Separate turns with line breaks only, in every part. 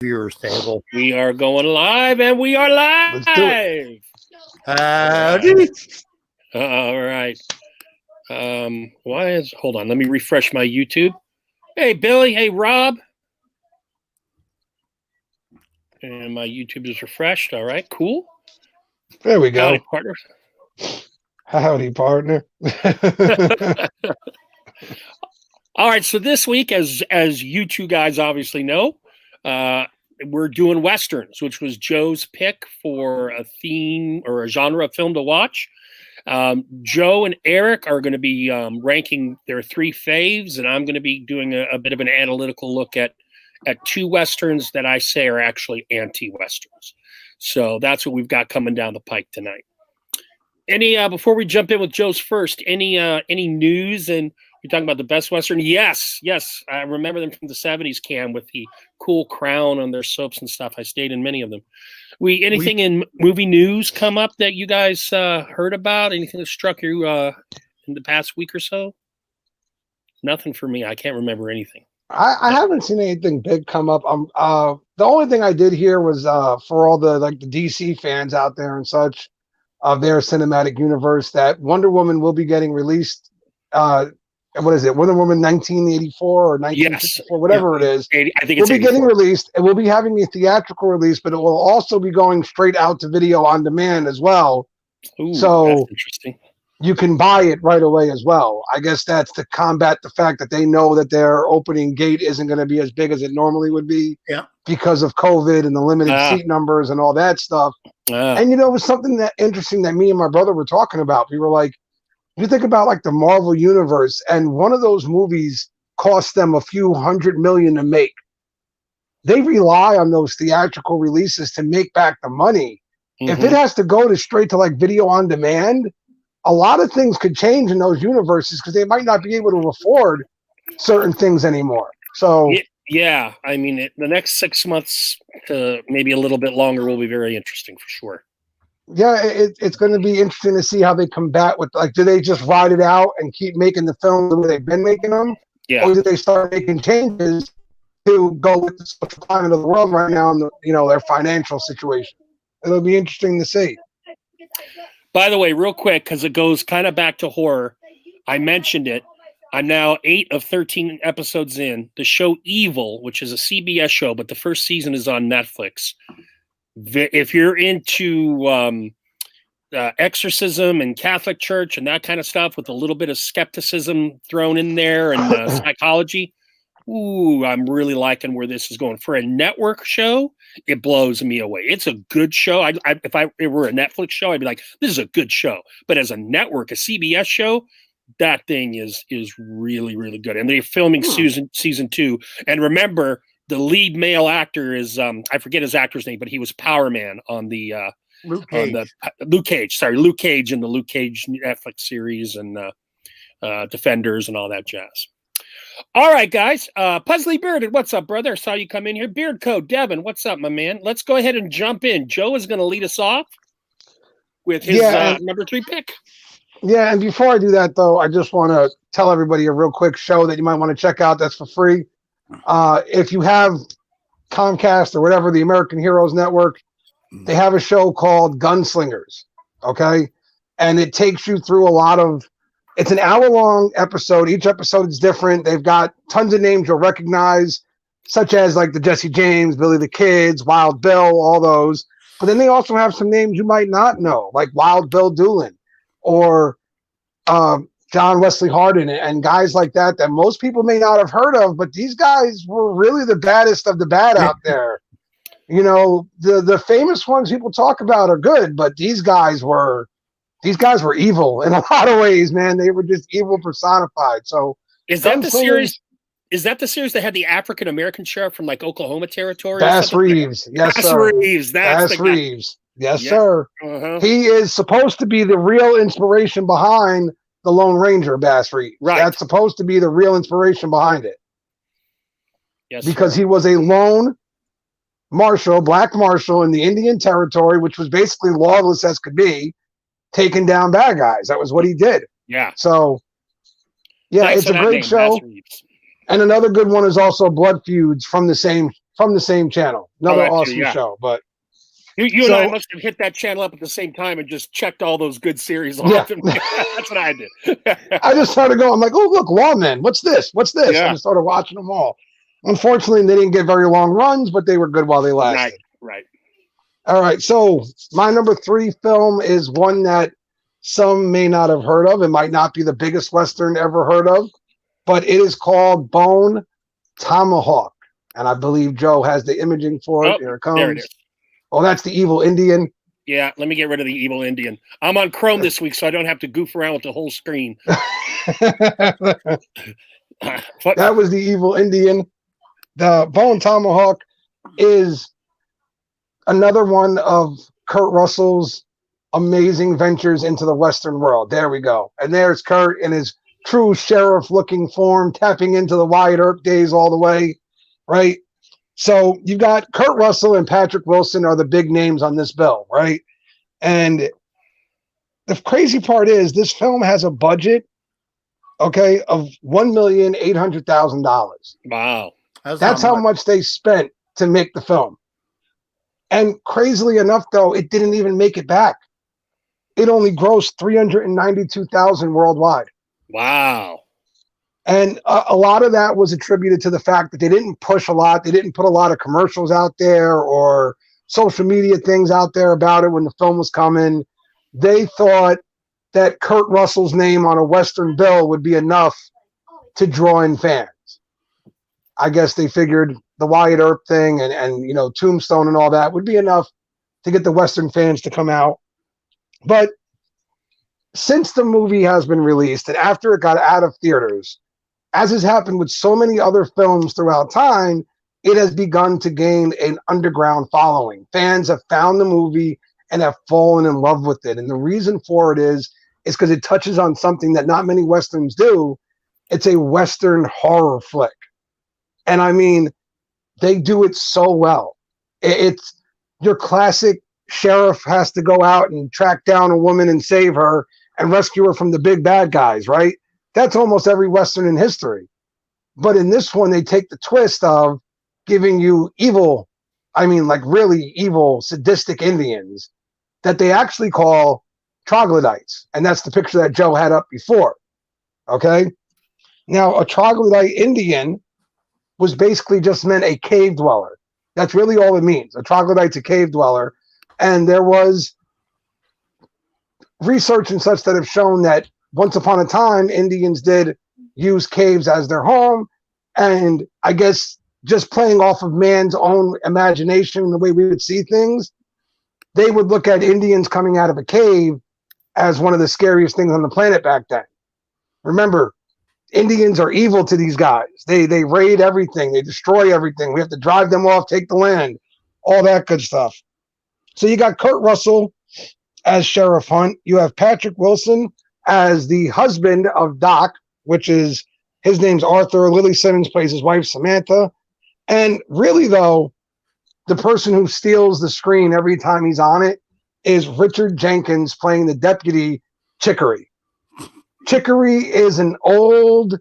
viewers table.
We are going live, and we are live.
Let's do it.
Howdy.
All right. Hold on? Let me refresh my YouTube. Hey, Billy. Hey, Rob. And my YouTube is refreshed. All right, cool.
There we go.
Howdy, partner.
Howdy, partner.
All right, so this week, as you two guys obviously know, we're doing Westerns, which was Joe's pick for a theme or a genre of film to watch. Joe and Eric are going to be ranking their three faves, and I'm going to be doing a bit of an analytical look at two Westerns that I say are actually anti-Westerns. So that's what we've got coming down the pike tonight. Any before we jump in with Joe's first, any news? And you're talking about the best Western? Yes. I remember them from the 70s, Cam, with the cool crown on their soaps and stuff. I stayed in many of them. Anything in movie news come up that you guys heard about? Anything that struck you in the past week or so? Nothing for me. I can't remember anything.
I haven't seen anything big come up. The only thing I did hear was for all the the DC fans out there and such of their cinematic universe that Wonder Woman will be getting released. What is it? Wonder Woman 1984 or 1954, whatever it is.
I think it's
will be getting released. It will be having a theatrical release, but it will also be going straight out to video on demand as well.
Ooh,
so
that's interesting.
You can buy it right away as well. I guess that's to combat the fact that they know that their opening gate isn't going to be as big as it normally would be because of COVID and the limited seat numbers and all that stuff. And, it was something that interesting that me and my brother were talking about. We were like, you think about the Marvel universe, and one of those movies cost them a few $100 million to make. They rely on those theatrical releases to make back the money. Mm-hmm. If it has to go straight to video on demand, a lot of things could change in those universes because they might not be able to afford certain things anymore. So
yeah, I mean, the next 6 months to maybe a little bit longer will be very interesting for sure.
Yeah, it's going to be interesting to see how they combat with, do they just ride it out and keep making the film the way they've been making them?
Yeah.
Or do they start making changes to go with the social climate of the world right now and their financial situation? It'll be interesting to see.
By the way, real quick, because it goes kind of back to horror, I mentioned it. I'm now 8 of 13 episodes in. The show Evil, which is a CBS show, but the first season is on Netflix. If you're into exorcism and Catholic Church and that kind of stuff with a little bit of skepticism thrown in there and psychology, I'm really liking where this is going. For a network show, it blows me away. It's a good show. If it were a Netflix show, I'd be like, this is a good show. But as a network, a CBS show, that thing is really, really good. And they're filming season 2. And remember, the lead male actor is I forget his actor's name, but he was Power Man on the Luke Cage. Luke Cage in the Luke Cage Netflix series and Defenders and all that jazz. All right, guys. Puzzly Bearded, what's up, brother? I saw you come in here. Beard Code, Devin, what's up, my man? Let's go ahead and jump in. Joe is going to lead us off with his number 3 pick.
Yeah, and before I do that, though, I just want to tell everybody a real quick show that you might want to check out that's for free. If you have Comcast or whatever, the American Heroes Network, they have a show called Gunslingers, okay? And it takes you through it's an hour-long episode. Each episode is different. They've got tons of names you'll recognize, such as the Jesse James, Billy the Kids, Wild Bill, all those. But then they also have some names you might not know, like Wild Bill Doolin or John Wesley Hardin and guys like that most people may not have heard of, but these guys were really the baddest of the bad out there. The famous ones people talk about are good, but these guys were evil in a lot of ways, man. They were just evil personified. So
is that the series? Is that the series that had the African American sheriff from Oklahoma territory?
Bass Reeves. Yes, sir.
Bass Reeves.
Yes, sir.
Uh-huh.
He is supposed to be the real inspiration behind the Lone Ranger, Bass Reeves.
Right.
That's supposed to be the real inspiration behind it.
Yes,
because he was a lone marshal, black marshal in the Indian Territory, which was basically lawless as could be, taking down bad guys. That was what he did.
Yeah.
So, yeah, it's a great show. And another good one is also Blood Feuds from the same from the same channel. Another awesome show. But
you and I must have hit that channel up at the same time and just checked all those good series off.
Yeah.
That's what I did.
I just started going, I'm like, oh, look, Lawmen. What's this? What's this?
Yeah.
I just started watching them all. Unfortunately, they didn't get very long runs, but they were good while they lasted.
Right.
All right. So my number 3 film is one that some may not have heard of. It might not be the biggest Western ever heard of, but it is called Bone Tomahawk. And I believe Joe has the imaging for it. Here it comes.
There it is.
Oh, that's the evil Indian.
Yeah, let me get rid of the evil Indian. I'm on Chrome this week, so I don't have to goof around with the whole screen.
That was the evil Indian. The Bone Tomahawk is another one of Kurt Russell's amazing ventures into the Western world. There we go. And there's Kurt in his true sheriff-looking form, tapping into the Wyatt Earp days all the way, right? So you've got Kurt Russell and Patrick Wilson are the big names on this bill, right? And the crazy part is this film has a budget, okay, of $1,800,000.
Wow.
That's how much they spent to make the film. And crazily enough, though, it didn't even make it back. It only grossed $392,000 worldwide.
Wow.
And a lot of that was attributed to the fact that they didn't push a lot. They didn't put a lot of commercials out there or social media things out there about it when the film was coming. They thought that Kurt Russell's name on a Western bill would be enough to draw in fans. I guess they figured the Wyatt Earp thing and Tombstone and all that would be enough to get the Western fans to come out. But since the movie has been released and after it got out of theaters, as has happened with so many other films throughout time, it has begun to gain an underground following. Fans have found the movie and have fallen in love with it. And the reason for it is because it touches on something that not many Westerns do. It's a Western horror flick. And I mean, they do it so well. It's your classic sheriff has to go out and track down a woman and save her and rescue her from the big bad guys, right? That's almost every Western in history. But in this one, they take the twist of giving you evil, like really evil, sadistic Indians that they actually call troglodytes. And that's the picture that Joe had up before. Okay? Now, a troglodyte Indian was basically just meant a cave dweller. That's really all it means. A troglodyte's a cave dweller. And there was research and such that have shown that once upon a time, Indians did use caves as their home. And I guess just playing off of man's own imagination, the way we would see things, they would look at Indians coming out of a cave as one of the scariest things on the planet back then. Remember, Indians are evil to these guys. They raid everything. They destroy everything. We have to drive them off, take the land, all that good stuff. So you got Kurt Russell as Sheriff Hunt. You have Patrick Wilson as the husband of Doc, which is, his name's Arthur. Lily Simmons plays his wife, Samantha. And really, though, the person who steals the screen every time he's on it is Richard Jenkins playing the deputy Chicory. Chicory is an old,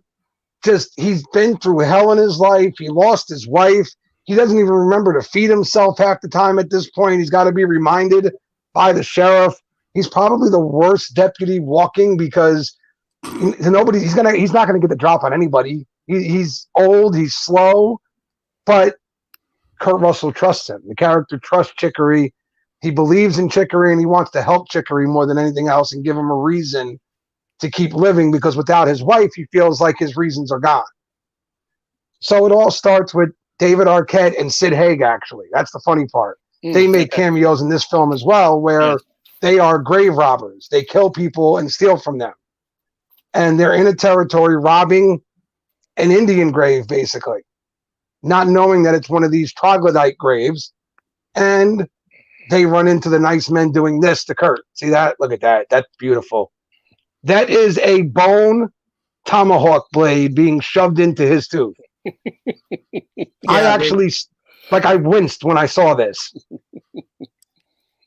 he's been through hell in his life. He lost his wife. He doesn't even remember to feed himself half the time at this point. He's got to be reminded by the sheriff. He's probably the worst deputy walking because he's not going to get the drop on anybody. He's old, he's slow, but Kurt Russell trusts him. The character trusts Chicory. He believes in Chicory and he wants to help Chicory more than anything else and give him a reason to keep living, because without his wife, he feels like his reasons are gone. So it all starts with David Arquette and Sid Haig, actually. That's the funny part. They make cameos in this film as well, where they are grave robbers. They kill people and steal from them. And they're in a territory robbing an Indian grave, basically, not knowing that it's one of these troglodyte graves. And they run into the nice men doing this to Kurt. See that? Look at that. That's beautiful. That is a bone tomahawk blade being shoved into his tooth. I winced when I saw this.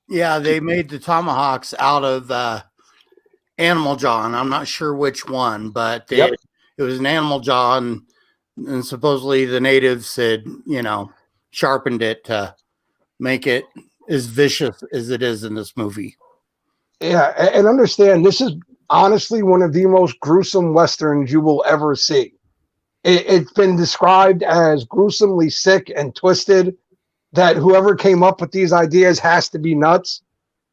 Yeah, they made the tomahawks out of animal jaw, and I'm not sure which one, but it was an animal jaw, and supposedly the natives had, sharpened it to make it as vicious as it is in this movie.
Yeah, and understand, this is honestly one of the most gruesome Westerns you will ever see. It's been described as gruesomely sick and twisted, that whoever came up with these ideas has to be nuts.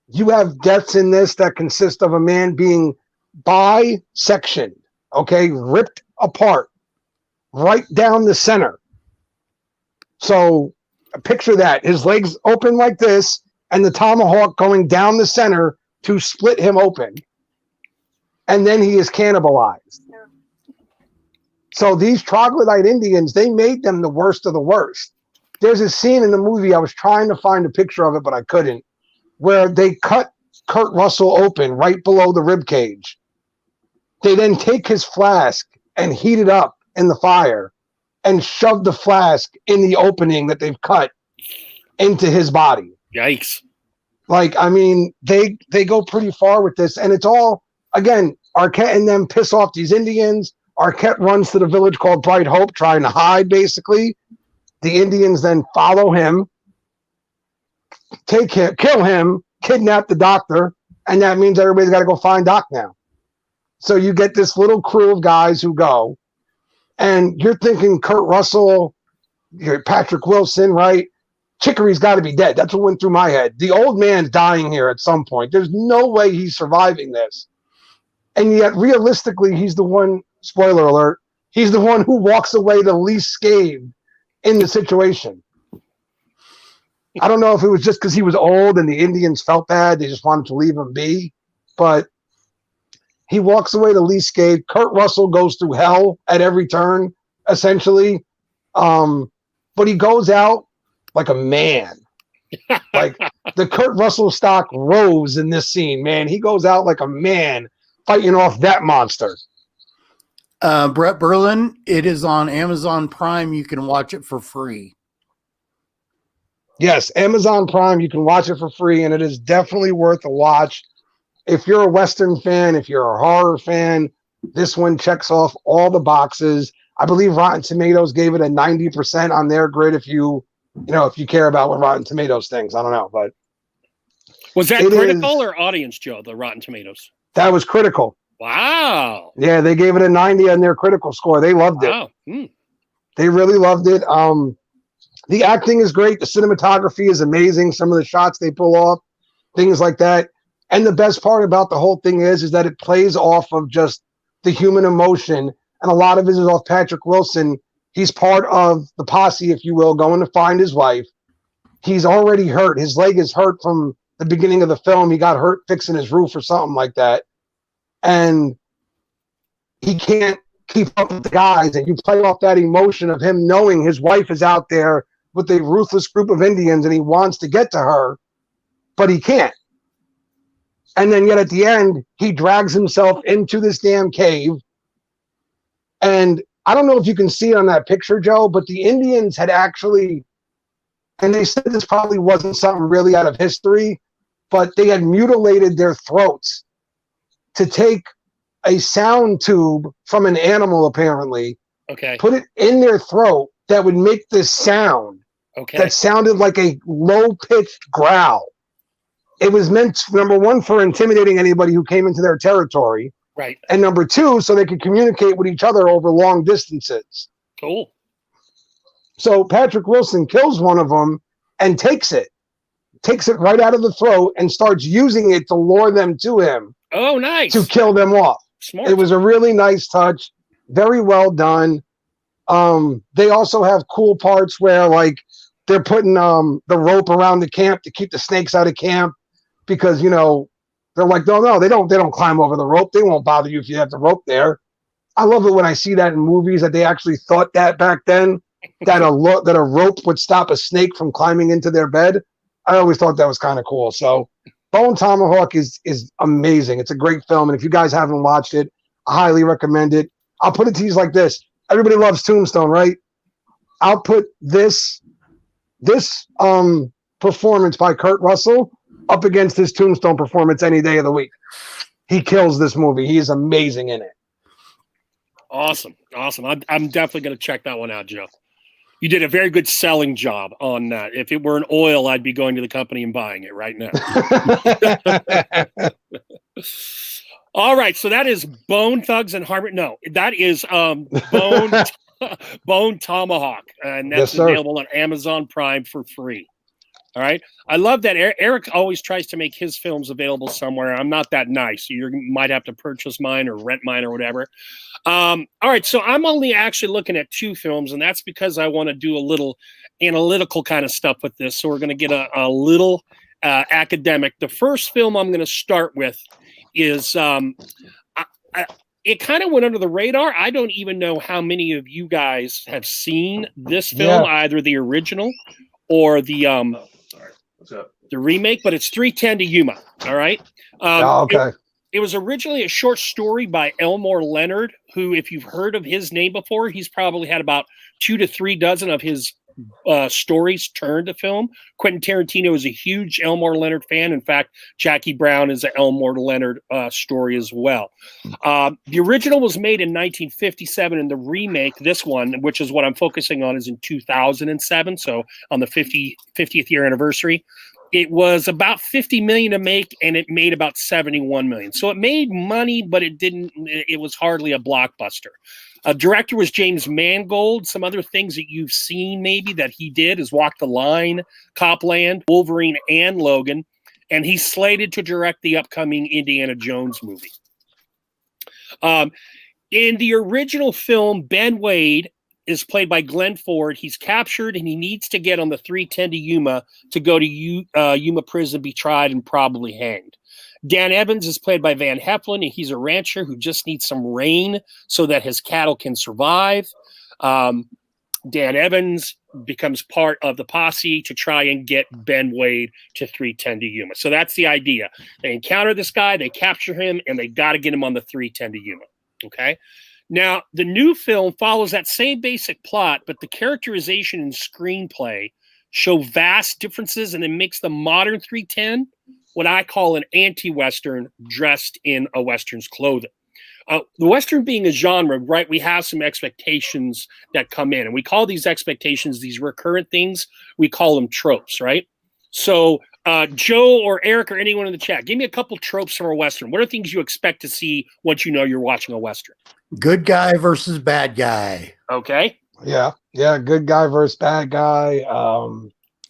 You have deaths in this that consist of a man being bisectioned, okay, ripped apart, right down the center. So picture that, his legs open like this, and the tomahawk going down the center to split him open. And then he is cannibalized. So these troglodyte Indians, they made them the worst of the worst. There's a scene in the movie, I was trying to find a picture of it, but I couldn't, where they cut Kurt Russell open right below the rib cage. They then take his flask and heat it up in the fire and shove the flask in the opening that they've cut into his body.
Yikes.
Like, I mean, they go pretty far with this, and it's all, again, Arquette and them piss off these Indians. Arquette runs to the village called Bright Hope, trying to hide, basically. The Indians then follow him, take him, kill him, kidnap the doctor, and that means everybody's got to go find Doc now. So you get this little crew of guys who go, and you're thinking Kurt Russell, Patrick Wilson, right? Chicory's got to be dead. That's what went through my head. The old man's dying here at some point. There's no way he's surviving this. And yet, realistically, he's the one, spoiler alert, he's the one who walks away the least scathed in the situation. I don't know if it was just because he was old and the Indians felt bad. They just wanted to leave him be. But he walks away the least scathed. Kurt Russell goes through hell at every turn, essentially. But he goes out like a man. Like the Kurt Russell stock rose in this scene, man. He goes out like a man fighting off that monster.
Brett Berlin, it is on Amazon Prime. You can watch it for free.
Yes, Amazon Prime. You can watch it for free, and it is definitely worth a watch. If you're a Western fan, if you're a horror fan, this one checks off all the boxes. I believe Rotten Tomatoes gave it a 90% on their grid. If you care about what Rotten Tomatoes thinks, I don't know, but
was that critical or audience, Joe? The Rotten Tomatoes.
That was critical.
Wow.
Yeah, they gave it a 90 on their critical score. They loved it. They really loved it. The acting is great. The cinematography is amazing. Some of the shots they pull off, things like that. And the best part about the whole thing is that it plays off of just the human emotion. And a lot of it is off Patrick Wilson. He's part of the posse, if you will, going to find his wife. He's already hurt. His leg is hurt from the beginning of the film. He got hurt fixing his roof or something like that. And he can't keep up with the guys. And you play off that emotion of him knowing his wife is out there with a ruthless group of Indians and he wants to get to her, but he can't. And then yet at the end, he drags himself into this damn cave. And I don't know if you can see it on that picture, Joe, but the Indians had actually, and they said this probably wasn't something really out of history, but they had mutilated their throats to take a sound tube from an animal, apparently, put it in their throat that would make this sound that sounded like a low-pitched growl. It was meant, number one, for intimidating anybody who came into their territory.
Right.
And number two, so they could communicate with each other over long distances.
Cool.
So Patrick Wilson kills one of them and takes it right out of the throat and starts using it to lure them to him.
Oh, nice.
To kill them off.
Smart.
It was a really nice touch. Very well done. They also have cool parts where, like, they're putting the rope around the camp to keep the snakes out of camp because, they're like, no, they don't climb over the rope. They won't bother you if you have the rope there. I love it when I see that in movies that they actually thought that back then, that a rope would stop a snake from climbing into their bed. I always thought that was kind of cool. So Bone Tomahawk is amazing. It's a great film. And if you guys haven't watched it, I highly recommend it. I'll put it to you like this. Everybody loves Tombstone, right? I'll put this performance by Kurt Russell up against his Tombstone performance any day of the week. He kills this movie. He is amazing in it.
Awesome. I'm definitely going to check that one out, Joe. You did a very good selling job on that. If it were an oil, I'd be going to the company and buying it right now. All right, so that is Bone Thugs and Harmony. No, that is Bone Tomahawk, and that's available on Amazon Prime for free. All right, I love that. Eric always tries to make his films available somewhere. I'm not that nice, so you might have to purchase mine or rent mine or whatever. All right, so I'm only actually looking at 2 films, and that's because I want to do a little analytical kind of stuff with this. So we're going to get a little academic. The first film I'm going to start with is it kind of went under the radar. I don't even know how many of you guys have seen this film, either the original or the remake, but it's 3:10 to Yuma. All right.
Okay.
It was originally a short story by Elmore Leonard, who, if you've heard of his name before, he's probably had about 2 to 3 dozen of his stories turned to film. Quentin Tarantino is a huge Elmore Leonard fan. In fact, Jackie Brown is an Elmore Leonard story as well. The original was made in 1957, and the remake, this one, which is what I'm focusing on, is in 2007, so on the 50th year anniversary. It was about $50 million to make, and it made about $71 million. So it made money, but it was hardly a blockbuster. Director was James Mangold. Some other things that you've seen maybe that he did is Walk the Line, Copland, Wolverine, and Logan. And he's slated to direct the upcoming Indiana Jones movie. In the original film, Ben Wade is played by Glenn Ford. He's captured and he needs to get on the 3:10 to Yuma to go to Yuma prison, be tried, and probably hanged. Dan Evans is played by Van Heflin, and he's a rancher who just needs some rain so that his cattle can survive. Dan Evans becomes part of the posse to try and get Ben Wade to 3:10 to Yuma. So that's the idea. They encounter this guy, they capture him, and they got to get him on the 3:10 to Yuma. Okay? Now, the new film follows that same basic plot, but the characterization and screenplay show vast differences, and it makes the modern 3:10 what I call an anti-Western dressed in a Western's clothing. The Western being a genre, right, we have some expectations that come in, and we call these expectations, these recurrent things, we call them tropes, right? So Joe or Eric or anyone in the chat, give me a couple tropes from a Western. What are things you expect to see once you know you're watching a Western?
Good guy versus bad guy.
Okay.
Yeah. Good guy versus bad guy.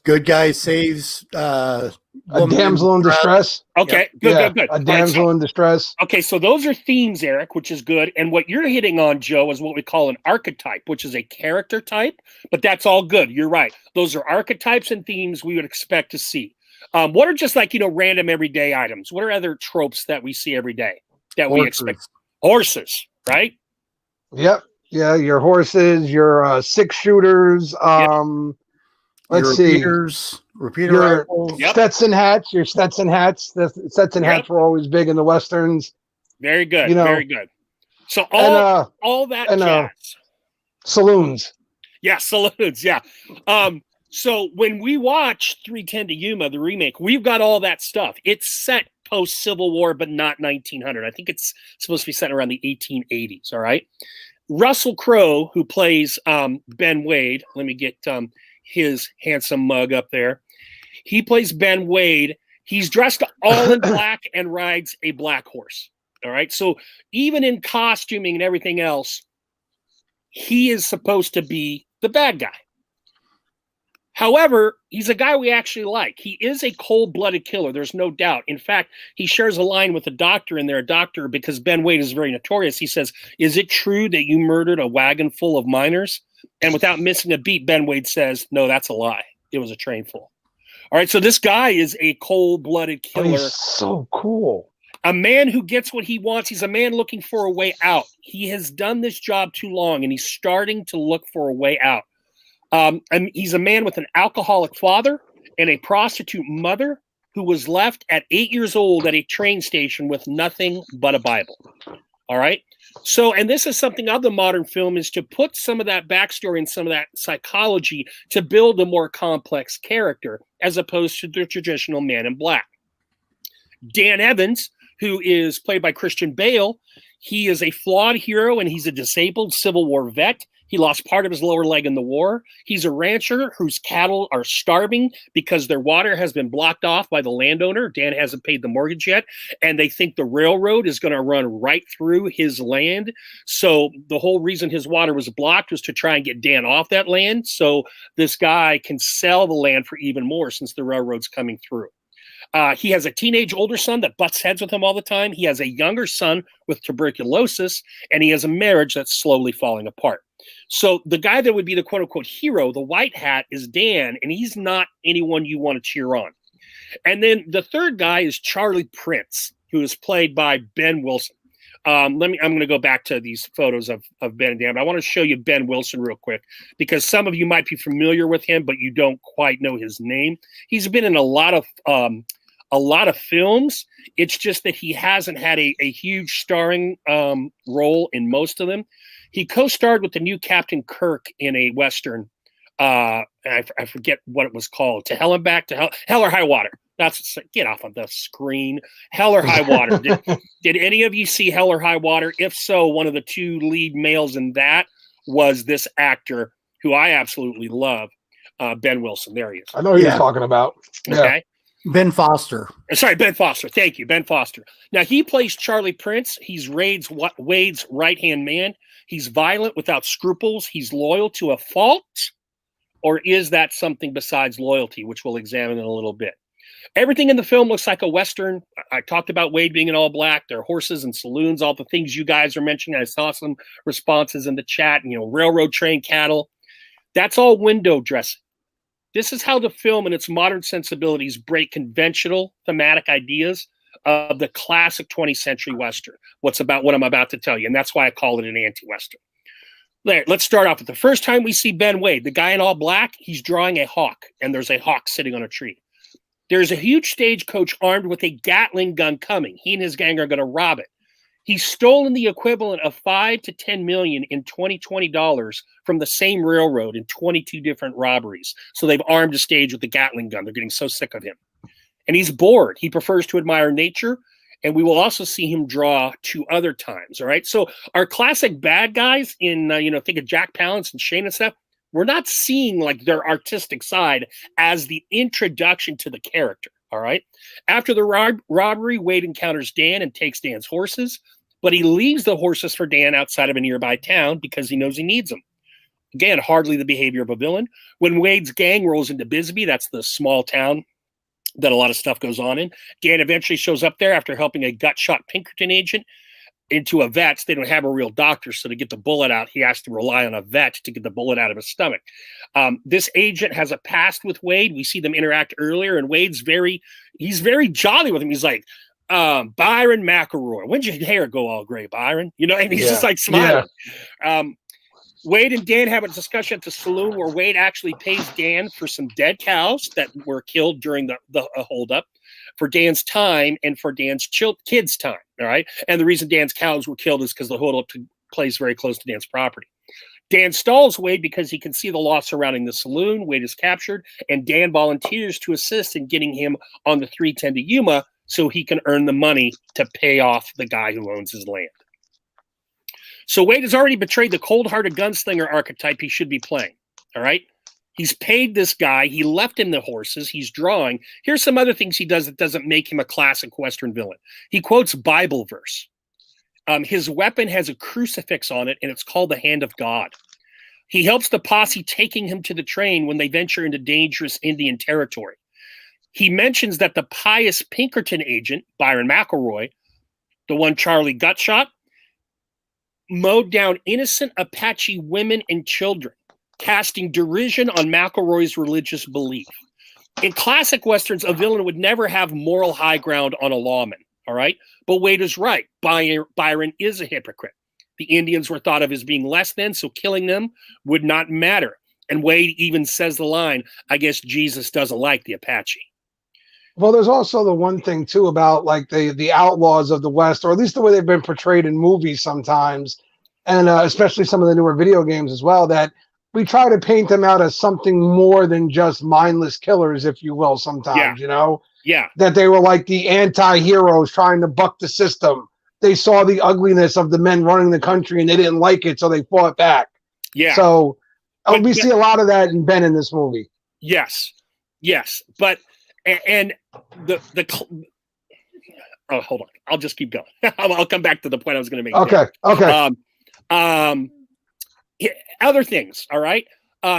Good guy saves
a damsel in distress.
Okay, good.
A damsel in distress.
Okay, so those are themes, Eric, which is good. And what you're hitting on, Joe, is what we call an archetype, which is a character type. But that's all good. You're right. Those are archetypes and themes we would expect to see. What are just like, random everyday items? What are other tropes that we see every day that we expect? Horses, right?
Yep. Yeah, your horses, your 6-shooters. Let's see.
Repeater rifles.
Yep. Stetson hats. Your Stetson hats. The Stetson hats were always big in the Westerns.
Very good. Very good. So all that jazz.
Saloons.
Yeah, saloons. Yeah. So when we watch 3:10 to Yuma, the remake, we've got all that stuff. It's set post-Civil War, but not 1900. I think it's supposed to be set around the 1880s. All right. Russell Crowe, who plays Ben Wade. Let me get his handsome mug up there. He plays Ben Wade. He's dressed all in black and rides a black horse. All right. So even in costuming and everything else, he is supposed to be the bad guy. However, he's a guy we actually like. He is a cold-blooded killer. There's no doubt. In fact, he shares a line with a doctor in there, because Ben Wade is very notorious. He says, "Is it true that you murdered a wagon full of miners?" And without missing a beat, Ben Wade says, "No, that's a lie. It was a train full." All right, so this guy is a cold-blooded killer.
He's so cool.
A man who gets what he wants. He's a man looking for a way out. He has done this job too long, and he's starting to look for a way out. And he's a man with an alcoholic father and a prostitute mother who was left at 8 years old at a train station with nothing but a Bible. All right. So, and this is something of the modern film, is to put some of that backstory and some of that psychology to build a more complex character as opposed to the traditional man in black. Dan Evans, who is played by Christian Bale, he is a flawed hero and he's a disabled Civil War vet. He lost part of his lower leg in the war. He's a rancher whose cattle are starving because their water has been blocked off by the landowner. Dan hasn't paid the mortgage yet, and they think the railroad is going to run right through his land. So the whole reason his water was blocked was to try and get Dan off that land, so this guy can sell the land for even more since the railroad's coming through. He has a teenage older son that butts heads with him all the time. He has a younger son with tuberculosis, and he has a marriage that's slowly falling apart. So the guy that would be the quote-unquote hero, the white hat, is Dan, and he's not anyone you want to cheer on. And then the third guy is Charlie Prince, who is played by Ben Wilson. I'm going to go back to these photos of Ben and Dan, but I want to show you Ben Wilson real quick because some of you might be familiar with him, but you don't quite know his name. He's been in a lot of films. It's just that he hasn't had a huge starring role in most of them. He co-starred with the new Captain Kirk in a Western. I forget what it was called. To Hell and Back, to Hell or High Water. Get off of the screen. Hell or High Water. Did any of you see Hell or High Water? If so, one of the two lead males in that was this actor who I absolutely love, Ben Wilson. There he is.
I know who you're talking about. Yeah.
Okay.
Ben Foster.
Sorry, Ben Foster. Thank you, Ben Foster. Now, he plays Charlie Prince. He's Wade's right-hand man. He's violent without scruples. He's loyal to a fault. Or is that something besides loyalty, which we'll examine in a little bit? Everything in the film looks like a Western. I talked about Wade being in all black. There are horses and saloons, all the things you guys are mentioning. I saw some responses in the chat, railroad train cattle. That's all window dressing. This is how the film and its modern sensibilities break conventional thematic ideas of the classic 20th century Western. What I'm about to tell you. And that's why I call it an anti-Western. Let's start off with the first time we see Ben Wade, the guy in all black, he's drawing a hawk, and there's a hawk sitting on a tree. There's a huge stagecoach armed with a Gatling gun coming. He and his gang are going to rob it. He's stolen the equivalent of $5 to $10 million in 2020 from the same railroad in 22 different robberies. So they've armed a stage with the Gatling gun. They're getting so sick of him. And he's bored. He prefers to admire nature. And we will also see him draw 2 other times. All right. So our classic bad guys in, think of Jack Palance and Shane and stuff. We're not seeing like their artistic side as the introduction to the character. All right. After the robbery, Wade encounters Dan and takes Dan's horses, but he leaves the horses for Dan outside of a nearby town because he knows he needs them. Again, hardly the behavior of a villain. When Wade's gang rolls into Bisbee, that's the small town that a lot of stuff goes on in, Dan eventually shows up there after helping a gut-shot Pinkerton agent into a vet. They don't have a real doctor, so to get the bullet out, he has to rely on a vet to get the bullet out of his stomach. This agent has a past with Wade. We see them interact earlier, and Wade's very jolly with him. He's like, Byron McElroy, when'd your hair go all gray, Byron? And he's just like smiling. Yeah. Wade and Dan have a discussion at the saloon where Wade actually pays Dan for some dead cows that were killed during the holdup, for Dan's time and for Dan's kids' time. All right. And the reason Dan's cows were killed is because the holdup took place very close to Dan's property. Dan stalls Wade because he can see the law surrounding the saloon. Wade is captured, and Dan volunteers to assist in getting him on the 310 to Yuma so he can earn the money to pay off the guy who owns his land. So Wade has already betrayed the cold-hearted gunslinger archetype he should be playing, all right? He's paid this guy. He left him the horses. He's drawing. Here's some other things he does that doesn't make him a classic Western villain. He quotes Bible verse. His weapon has a crucifix on it, and it's called the Hand of God. He helps the posse taking him to the train when they venture into dangerous Indian territory. He mentions that the pious Pinkerton agent, Byron McElroy, the one Charlie gut shot, mowed down innocent Apache women and children, casting derision on McElroy's religious belief. In classic Westerns, a villain would never have moral high ground on a lawman, all right? But Wade is right. Byron is a hypocrite. The Indians were thought of as being less than, so killing them would not matter. And Wade even says the line, I guess Jesus doesn't like the Apache.
Well, there's also the one thing, too, about like the outlaws of the West, or at least the way they've been portrayed in movies sometimes, and especially some of the newer video games as well, that we try to paint them out as something more than just mindless killers, if you will, sometimes,
Yeah.
That they were like the anti-heroes trying to buck the system. They saw the ugliness of the men running the country and they didn't like it, so they fought back.
Yeah.
So
But-
we see a lot of that in Ben in this movie.
Yes. But and the oh, hold on. I'll just keep going. I'll come back to the point I was going to make.
Okay.
There. Other things. All right.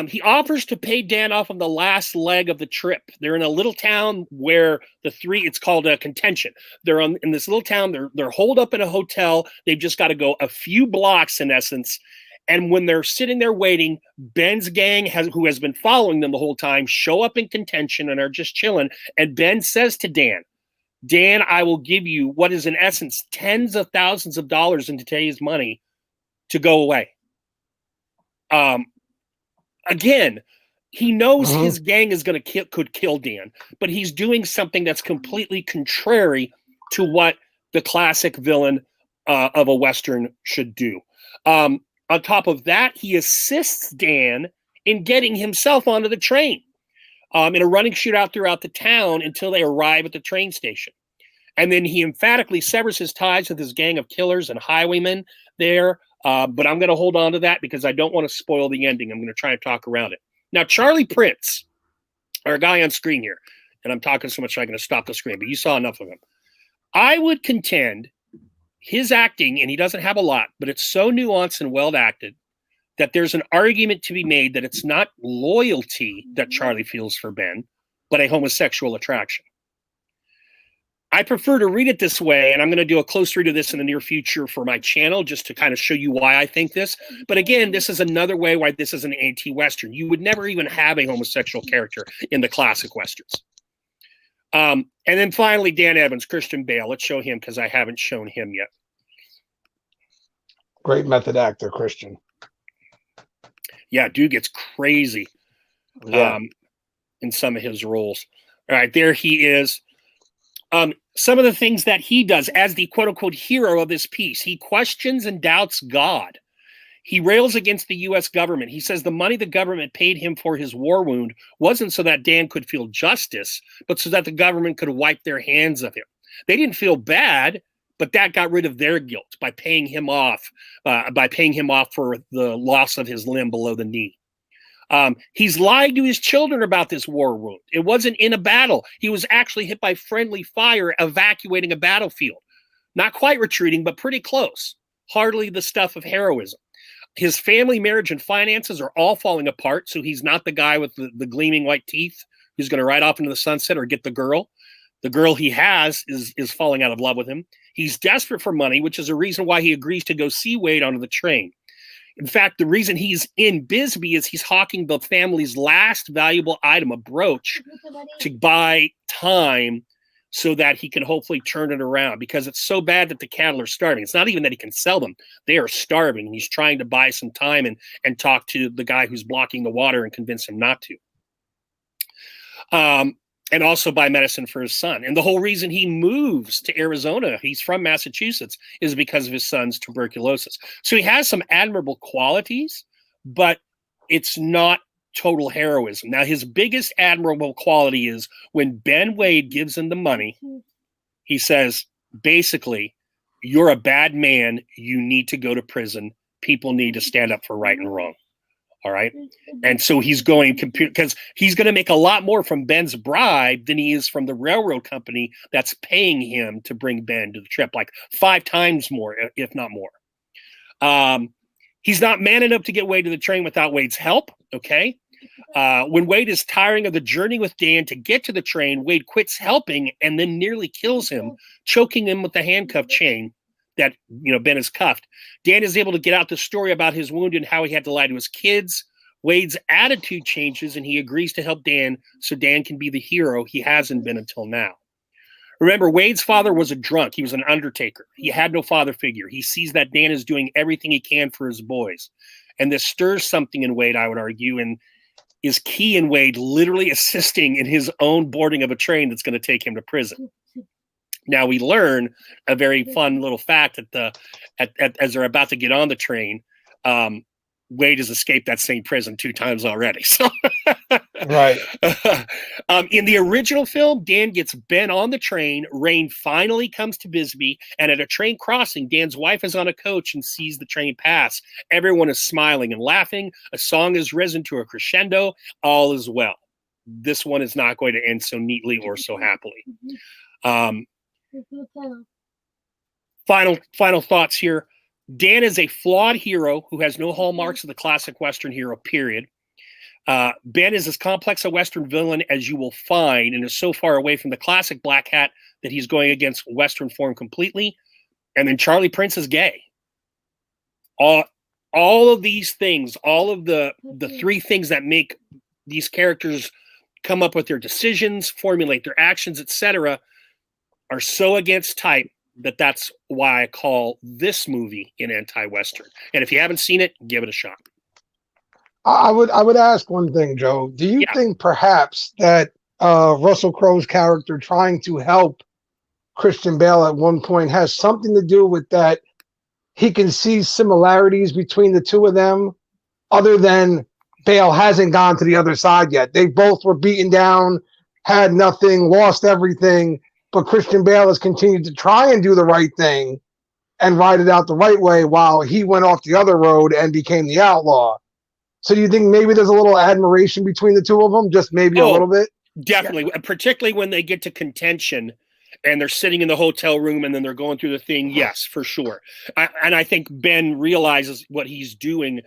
He offers to pay Dan off on the last leg of the trip. They're in a little town where it's called a contention. They're in this little town. They're holed up in a hotel. They've just got to go a few blocks in essence. And when they're sitting there waiting, Ben's gang, who has been following them the whole time, show up in contention and are just chilling. And Ben says to Dan, I will give you what is in essence tens of thousands of dollars in today's money to go away. Again, he knows his gang is going to could kill Dan, but he's doing something that's completely contrary to what the classic villain of a Western should do. On top of that, he assists Dan in getting himself onto the train in a running shootout throughout the town until they arrive at the train station. And then he emphatically severs his ties with his gang of killers and highwaymen there. But I'm going to hold on to that because I don't want to spoil the ending. I'm going to try and talk around it. Now, Charlie Prince, our guy on screen here, and I'm talking so much I'm going to stop the screen, but you saw enough of him. I would contend his acting, and he doesn't have a lot, but it's so nuanced and well acted that there's an argument to be made that it's not loyalty that Charlie feels for Ben, but a homosexual attraction. I prefer to read it this way, and I'm going to do a close read of this in the near future for my channel just to kind of show you why I think this. But again, this is another way why this is an anti-Western. You would never even have a homosexual character in the classic Westerns. And then finally, Dan Evans, Christian Bale. Let's show him because I haven't shown him yet.
Great method actor, Christian.
Yeah, dude gets crazy in some of his roles. All right, there he is. Some of the things that he does as the quote-unquote hero of this piece, he questions and doubts God. He rails against the U.S. government. He says the money the government paid him for his war wound wasn't so that Dan could feel justice, but so that the government could wipe their hands of him. They didn't feel bad, but that got rid of their guilt by paying him off for the loss of his limb below the knee. He's lied to his children about this war wound. It wasn't in a battle. He was actually hit by friendly fire evacuating a battlefield. Not quite retreating, but pretty close. Hardly the stuff of heroism. His family, marriage, and finances are all falling apart, so he's not the guy with the gleaming white teeth who's going to ride off into the sunset or get the girl. The girl he has is falling out of love with him. He's desperate for money, which is a reason why he agrees to go see Wade onto the train. In fact, the reason he's in Bisbee is he's hawking the family's last valuable item, a brooch, to buy time so that he can hopefully turn it around because it's so bad that the cattle are starving. It's not even that he can sell them. They are starving. He's trying to buy some time and talk to the guy who's blocking the water and convince him not to. And also buy medicine for his son. And the whole reason he moves to Arizona, he's from Massachusetts, is because of his son's tuberculosis. So he has some admirable qualities, but it's not total heroism. Now, his biggest admirable quality is when Ben Wade gives him the money, he says, basically, you're a bad man. You need to go to prison. People need to stand up for right and wrong. All right. And so he's going because he's going to make a lot more from Ben's bribe than he is from the railroad company that's paying him to bring Ben to the trip, like 5 times more, if not more. He's not man enough to get Wade to the train without Wade's help. OK, when Wade is tiring of the journey with Dan to get to the train, Wade quits helping and then nearly kills him, choking him with the handcuff chain that Ben is cuffed. Dan is able to get out the story about his wound and how he had to lie to his kids. Wade's attitude changes and he agrees to help Dan so Dan can be the hero he hasn't been until now. Remember, Wade's father was a drunk. He was an undertaker. He had no father figure. He sees that Dan is doing everything he can for his boys. And this stirs something in Wade, I would argue, and is key in Wade literally assisting in his own boarding of a train that's going to take him to prison. Now we learn a very fun little fact as they're about to get on the train. Wade has escaped that same prison 2 times already. So,
Right.
In the original film, Dan gets Ben on the train. Rain finally comes to Bisbee, and at a train crossing, Dan's wife is on a coach and sees the train pass. Everyone is smiling and laughing. A song is risen to a crescendo. All is well. This one is not going to end so neatly or so happily. Final thoughts here. Dan is a flawed hero who has no hallmarks of the classic Western hero, period. Ben is as complex a Western villain as you will find and is so far away from the classic Black Hat that he's going against Western form completely. And then Charlie Prince is gay. All of these things, all of the 3 things that make these characters come up with their decisions, formulate their actions, etc., are so against type that's why I call this movie an anti-Western. And if you haven't seen it, give it a shot.
I would ask one thing, Joe. Do you think perhaps that Russell Crowe's character trying to help Christian Bale at one point has something to do with that? He can see similarities between the two of them, other than Bale hasn't gone to the other side yet. They both were beaten down, had nothing, lost everything. But Christian Bale has continued to try and do the right thing and ride it out the right way while he went off the other road and became the outlaw. So do you think maybe there's a little admiration between the two of them? Just maybe a little bit?
Definitely. Yeah. Particularly when they get to contention and they're sitting in the hotel room and then they're going through the thing. Yes, for sure. And I think Ben realizes what he's doing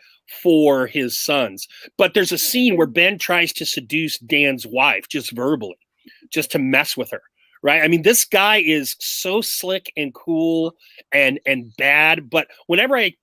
for his sons. But there's a scene where Ben tries to seduce Dan's wife just verbally, just to mess with her. Right. I mean, this guy is so slick and cool and bad. But whenever I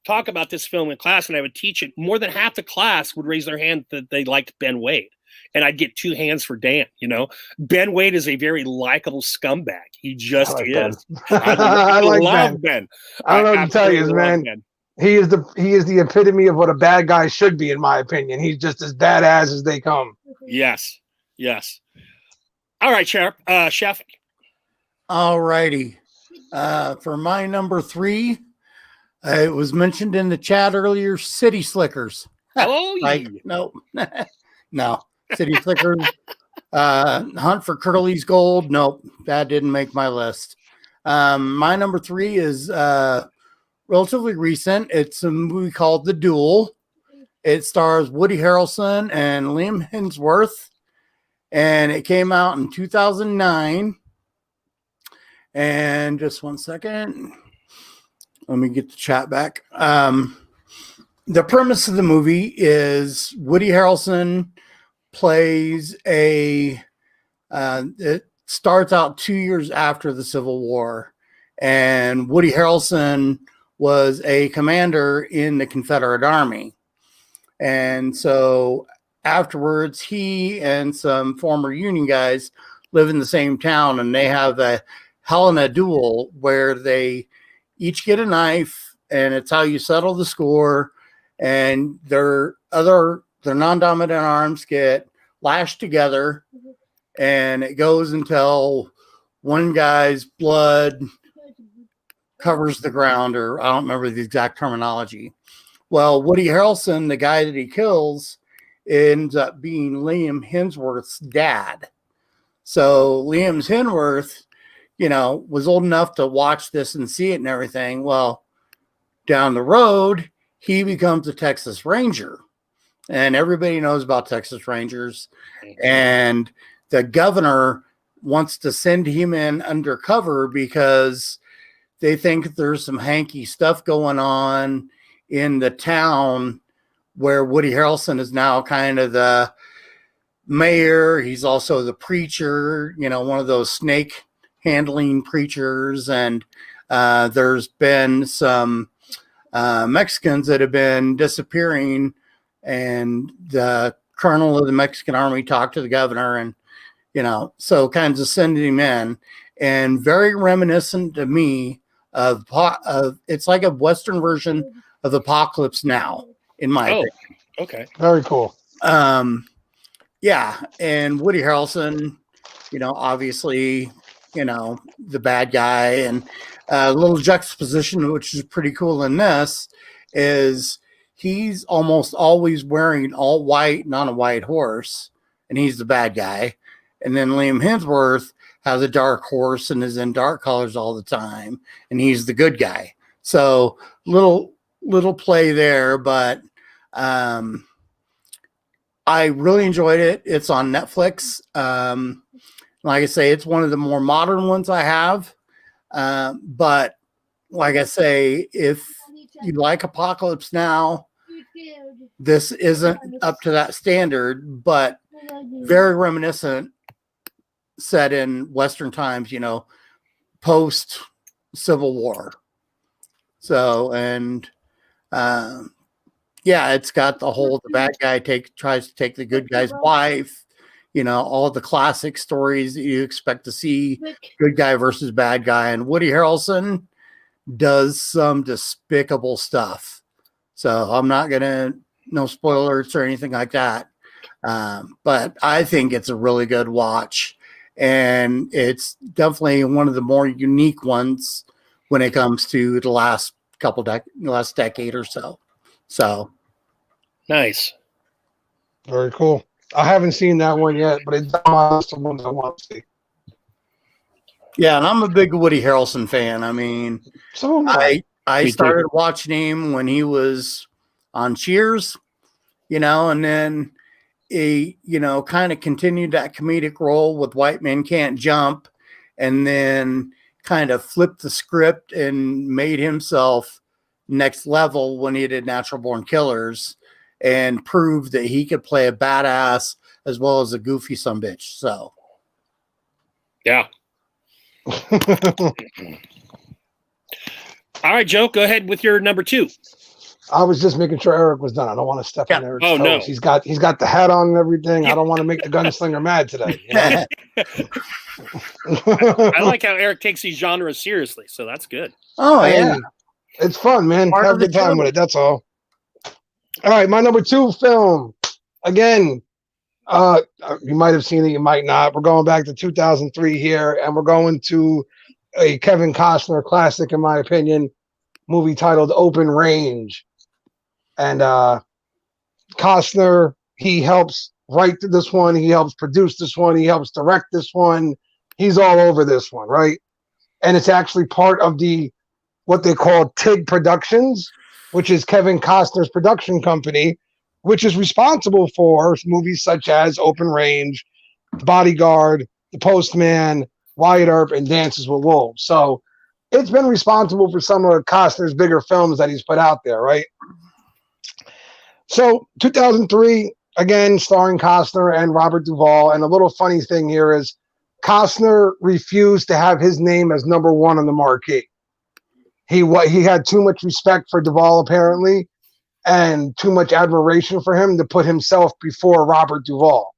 talk about this film in class and I would teach it, more than half the class would raise their hand that they liked Ben Wade. And I'd get 2 hands for Dan. You know, Ben Wade is a very likable scumbag. He just is. I love Ben.
I don't know what to tell you, man. Ben. He is the epitome of what a bad guy should be, in my opinion. He's just as badass as they come.
Yes. All right, Chef.
All righty. For my number 3, it was mentioned in the chat earlier, City Slickers.
Oh,
like, no. No. City Slickers. Hunt for Curly's Gold. Nope. That didn't make my list. My number 3 is relatively recent. It's a movie called The Duel. It stars Woody Harrelson and Liam Hemsworth. And it came out in 2009. And just one second. Let me get the chat back. The premise of the movie is Woody Harrelson plays it starts out 2 years after the Civil War. And Woody Harrelson was a commander in the Confederate Army. And so afterwards, he and some former Union guys live in the same town, and they have a hell in a duel where they each get a knife, and it's how you settle the score. And their non-dominant arms get lashed together, and it goes until one guy's blood covers the ground, or I don't remember the exact terminology. Well, Woody Harrelson, the guy that he kills, ends up being Liam Hemsworth's dad. So Liam Hemsworth, was old enough to watch this and see it and everything. Well, down the road, he becomes a Texas Ranger. And everybody knows about Texas Rangers. And the governor wants to send him in undercover because they think there's some hanky stuff going on in the town where Woody Harrelson is now kind of the mayor. He's also the preacher, one of those snake handling preachers. And there's been some Mexicans that have been disappearing, and the colonel of the Mexican army talked to the governor, and so kind of sending him in. And very reminiscent to me of it's like a Western version of Apocalypse Now, in my opinion.
Okay.
Very cool.
Yeah. And Woody Harrelson, obviously, the bad guy. And a little juxtaposition, which is pretty cool in this, is he's almost always wearing all white, not a white horse, and he's the bad guy. And then Liam Hemsworth has a dark horse and is in dark colors all the time, and he's the good guy. So little play there, but I really enjoyed it. It's on Netflix. Like I say, it's one of the more modern ones I have. But like I say, if you like Apocalypse Now, this isn't up to that standard, but very reminiscent, set in Western times, post Civil War. So, and it's got the bad guy tries to take the good guy's wife, all the classic stories that you expect to see, good guy versus bad guy. And Woody Harrelson does some despicable stuff. So I'm not no spoilers or anything like that. But I think it's a really good watch, and it's definitely one of the more unique ones when it comes to the last decade or so. So
nice.
Very cool. I haven't seen that one yet, but it's on my list of ones I want to see.
Yeah, and I'm a big Woody Harrelson fan. I mean,
so
I started watching him when he was on Cheers, and then he, kind of continued that comedic role with White Men Can't Jump, and then kind of flipped the script and made himself next level when he did Natural Born Killers, and proved that he could play a badass as well as a goofy sumbitch. So,
yeah. All right, Joe, go ahead with your number 2.
I was just making sure Eric was done. I don't want to step on Eric's toes.
No.
He's got the hat on and everything. I don't want to make the gunslinger mad today.
I like how Eric takes these genres seriously, so that's good.
Oh, yeah.
It's fun, man. Have a good time with it. That's all. All right, my number 2 film. Again, you might have seen it, you might not. We're going back to 2003 here, and we're going to a Kevin Costner classic, in my opinion, movie titled Open Range. And Costner, he helps write this one, he helps produce this one, he helps direct this one. He's all over this one, right? And it's actually part of what they call TIG Productions, which is Kevin Costner's production company, which is responsible for movies such as Open Range, The Bodyguard, The Postman, Wyatt Earp, and Dances with Wolves. So it's been responsible for some of Costner's bigger films that he's put out there, right? So 2003, again, starring Costner and Robert Duvall. And a little funny thing here is Costner refused to have his name as number 1 on the marquee. He had too much respect for Duvall, apparently, and too much admiration for him to put himself before Robert Duvall.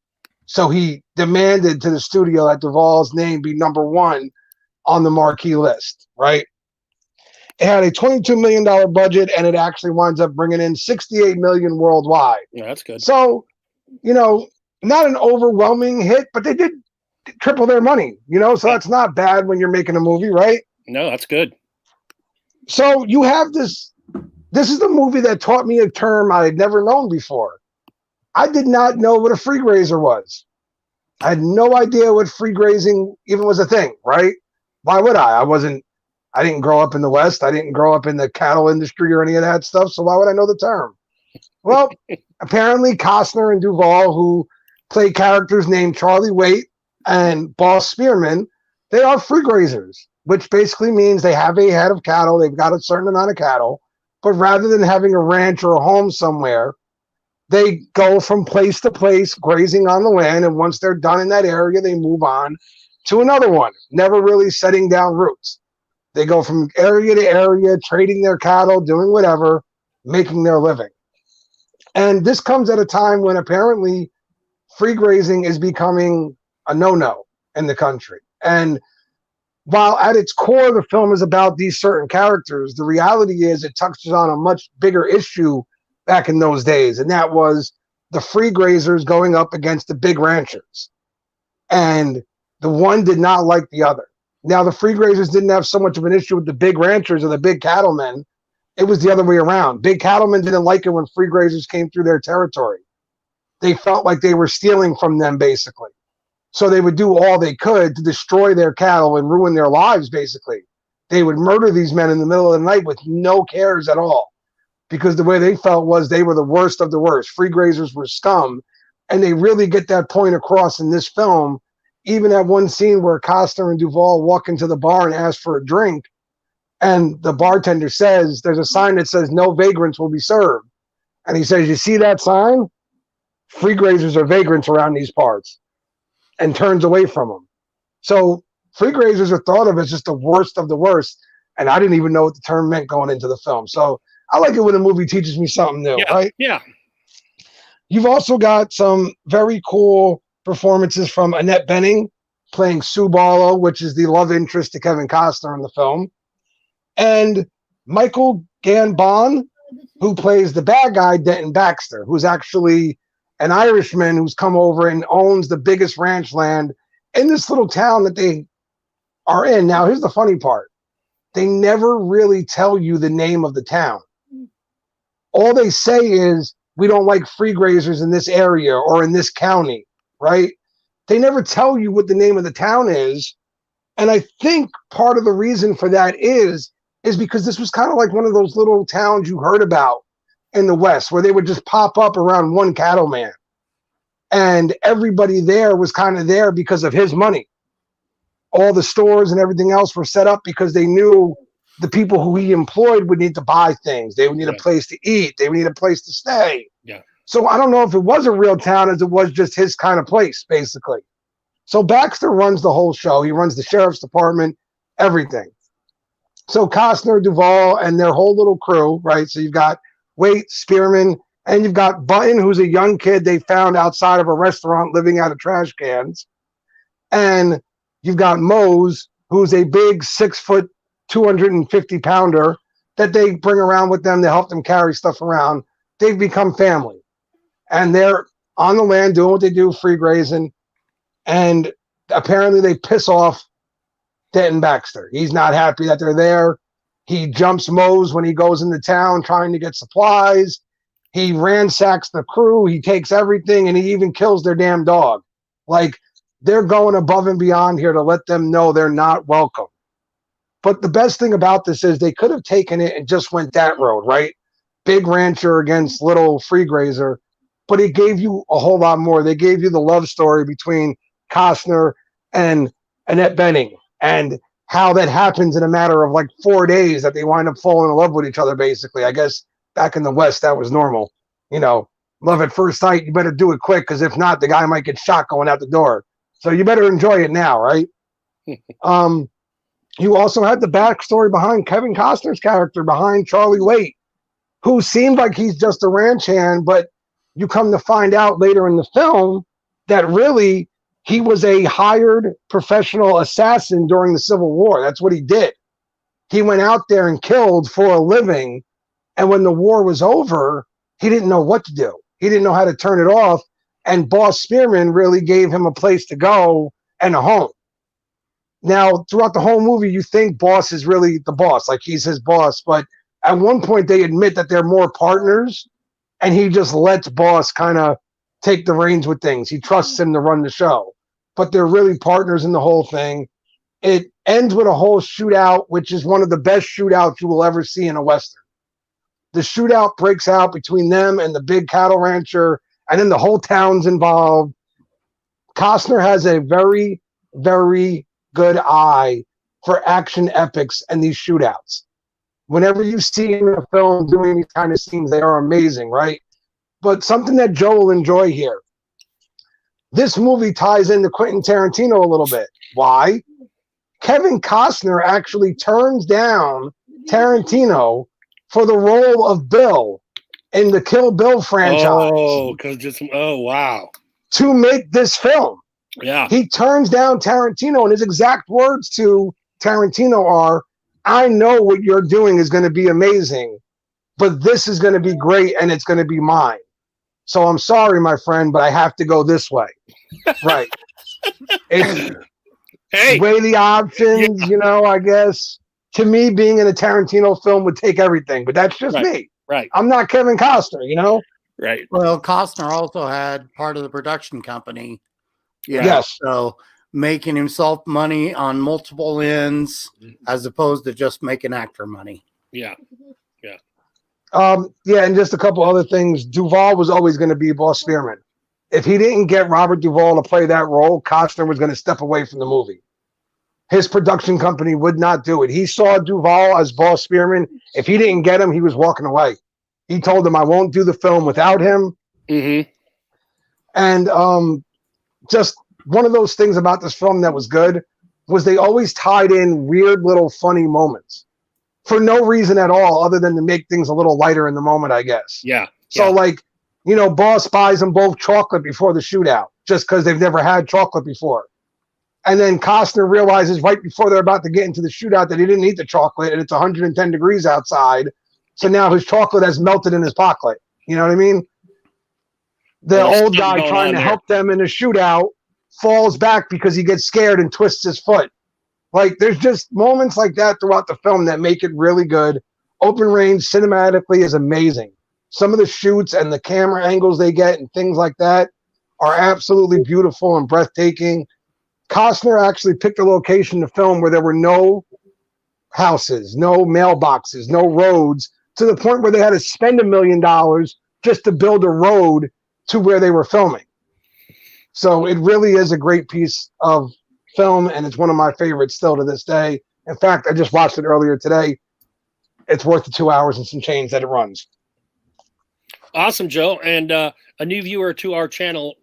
So he demanded to the studio that Duvall's name be number 1 on the marquee list, right? It had a $22 million budget, and it actually winds up bringing in $68 million worldwide.
Yeah, that's good.
So, not an overwhelming hit, but they did triple their money, so that's not bad when you're making a movie, right?
No, that's good.
So you have this is the movie that taught me a term I had never known before. I did not know what a free grazer was. I had no idea what free grazing even was a thing, right? Why would I? I didn't grow up in the West. I didn't grow up in the cattle industry or any of that stuff. So why would I know the term? Well, apparently Costner and Duvall, who play characters named Charlie Waite and Boss Spearman, they are free grazers, which basically means they have a head of cattle. They've got a certain amount of cattle, but rather than having a ranch or a home somewhere, they go from place to place grazing on the land. And once they're done in that area, they move on to another one, never really setting down roots. They go from area to area, trading their cattle, doing whatever, making their living. And this comes at a time when apparently free grazing is becoming a no-no in the country. And while at its core, the film is about these certain characters, the reality is it touches on a much bigger issue back in those days. And that was the free grazers going up against the big ranchers. And the one did not like the other. Now, the free grazers didn't have so much of an issue with the big ranchers or the big cattlemen It was the other way around. Big cattlemen didn't like it when free grazers came through their territory. They felt like they were stealing from them, basically. So they would do all they could to destroy their cattle and ruin their lives, basically. They would murder these men in the middle of the night with no cares at all, because the way they felt was they were the worst of the worst. Free grazers were scum, and they really get that point across in this film. Even at one scene where Costner and Duvall walk into the bar and ask for a drink, and the bartender says, there's a sign that says no vagrants will be served. And he says, you see that sign? Free grazers are vagrants around these parts, and turns away from them. So free grazers are thought of as just the worst of the worst. And I didn't even know what the term meant going into the film. So I like it when a movie teaches me something new, right?
Yeah.
You've also got some very cool performances from Annette Bening playing Sue Barlow, which is the love interest to Kevin Costner in the film. And Michael Gambon, who plays the bad guy, Denton Baxter, who's actually an Irishman who's come over and owns the biggest ranch land in this little town that they are in. Now, here's the funny part. They never really tell you the name of the town. All they say is, we don't like free grazers in this area or in this county, right? They never tell you what the name of the town is. And I think part of the reason for that is because this was kind of like one of those little towns you heard about in the West, where they would just pop up around one cattleman. And everybody there was kind of there because of his money. All the stores and everything else were set up because they knew the people who he employed would need to buy things. They would need a place to eat. They would need a place to stay.
Yeah.
So I don't know if it was a real town as it was just his kind of place, basically. So Baxter runs the whole show. He runs the sheriff's department, everything. So Costner, Duvall, and their whole little crew, right? So you've got Waite, Spearman, and you've got Button, who's a young kid they found outside of a restaurant living out of trash cans. And you've got Mose, who's a big 6 foot, 250 pounder that they bring around with them to help them carry stuff around. They've become family. And they're on the land doing what they do, free grazing. And apparently they piss off Denton Baxter. He's not happy that they're there. He jumps Mose when he goes into town trying to get supplies. He ransacks the crew. He takes everything, and he even kills their damn dog. Like, they're going above and beyond here to let them know they're not welcome. But the best thing about this is they could have taken it and just went that road, right? Big rancher against little free grazer. But it gave you a whole lot more. They gave you the love story between Costner and Annette Bening, and how that happens in a matter of like 4 days that they wind up falling in love with each other, basically. I guess back in the West, that was normal. You know, love at first sight, you better do it quick, because if not, the guy might get shot going out the door. So you better enjoy it now, right? You also had the backstory behind Kevin Costner's character, behind Charlie Waite, who seemed like he's just a ranch hand, but you come to find out later in the film that really he was a hired professional assassin during the Civil War. That's what he did. He went out there and killed for a living, and when the war was over, he didn't know what to do. He didn't know how to turn it off, and Boss Spearman really gave him a place to go and a home. Now, throughout the whole movie, you think Boss is really the boss, like he's his boss, but at one point they admit that they're more partners, and he just lets Boss kind of take the reins with things. He trusts him to run the show, but they're really partners in the whole thing. It ends with a whole shootout, which is one of the best shootouts you will ever see in a Western. The shootout breaks out between them and the big cattle rancher, and then the whole town's involved. Costner has a very, very good eye for action epics and these shootouts. Whenever you see him in a film doing these kind of scenes, they are amazing, right? But something that Joe will enjoy here. This movie ties into Quentin Tarantino a little bit. Why? Kevin Costner actually turns down Tarantino for the role of Bill in the Kill Bill franchise.
Wow.
To make this film.
Yeah.
He turns down Tarantino, and his exact words to Tarantino are, I know what you're doing is going to be amazing, but this is going to be great, and it's going to be mine. So I'm sorry, my friend, but I have to go this way. Right. It's weigh the options, I guess. to me, being in a Tarantino film would take everything, but that's just me.
Right.
I'm not Kevin Costner, you know?
Right.
Well, Costner also had part of the production company. You know,
Yes.
so making himself money on multiple ends as opposed to just making actor money.
Yeah.
Yeah, and just a couple other things. Duvall was always going to be Boss Spearman. If he didn't get Robert Duvall to play that role, Costner was going to step away from the movie. His production company would not do it. He saw Duvall as Boss Spearman. If he didn't get him, he was walking away. He told them, I won't do the film without him.
Mm-hmm.
And just one of those things about this film that was good was they always tied in weird little funny moments for no reason at all other than to make things a little lighter in the moment, I guess.
Yeah.
So, like, you know, Boss buys them both chocolate before the shootout just because they've never had chocolate before. And then Costner realizes right before they're about to get into the shootout that he didn't eat the chocolate and it's 110 degrees outside. So now his chocolate has melted in his pocket. You know what I mean? The old guy trying to help them in a shootout falls back because he gets scared and twists his foot. Like, there's just moments like that throughout the film that make it really good. Open Range cinematically is amazing. Some of the shoots and the camera angles they get and things like that are absolutely beautiful and breathtaking. Costner actually picked a location to film where there were no houses, no mailboxes, no roads, to the point where they had to spend $1 million just to build a road to where they were filming. So it really is a great piece of film, and it's one of my favorites still to this day. In fact, I just watched it earlier today. It's worth the 2 hours and some change that it runs.
Awesome, Joe. And a new viewer to our channel,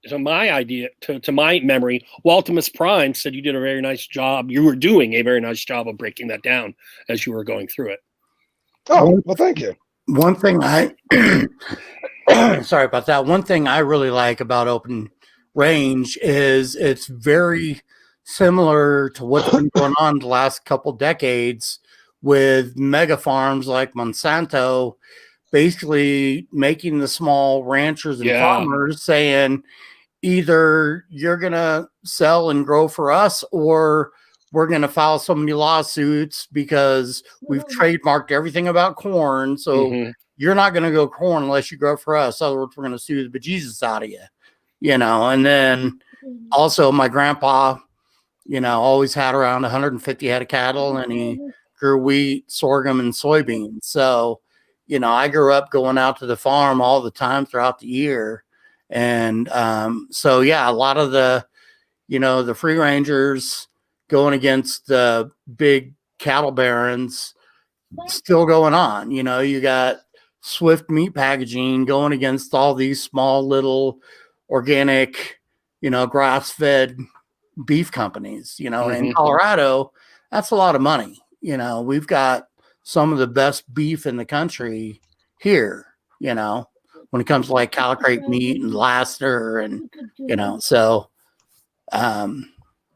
to my memory, Waltimus Prime said you did a very nice job. You were doing a very nice job of breaking that down as you were going through it.
Oh, well, thank you.
One thing sorry about that. One thing I really like about Open Range is it's very similar to what's been going on the last couple decades with mega farms like Monsanto, basically making the small ranchers and farmers saying, either you're going to sell and grow for us, or we're going to file so many lawsuits because we've trademarked everything about corn. So you're not going to go corn unless you grow for us. In other words, we're going to sue the bejesus out of you, you know. And then also my grandpa, you know, always had around 150 head of cattle, and he grew wheat, sorghum, and soybeans. So, you know, I grew up going out to the farm all the time throughout the year. And so, yeah, a lot of the, you know, the free rangers going against the big cattle barons still going on. You know, you got Swift Meat Packaging going against all these small little organic, you know, grass-fed beef companies. You know, in Colorado, that's a lot of money. You know, we've got some of the best beef in the country here, you know, when it comes to like Cattle Crate meat and Laster, and, you know, so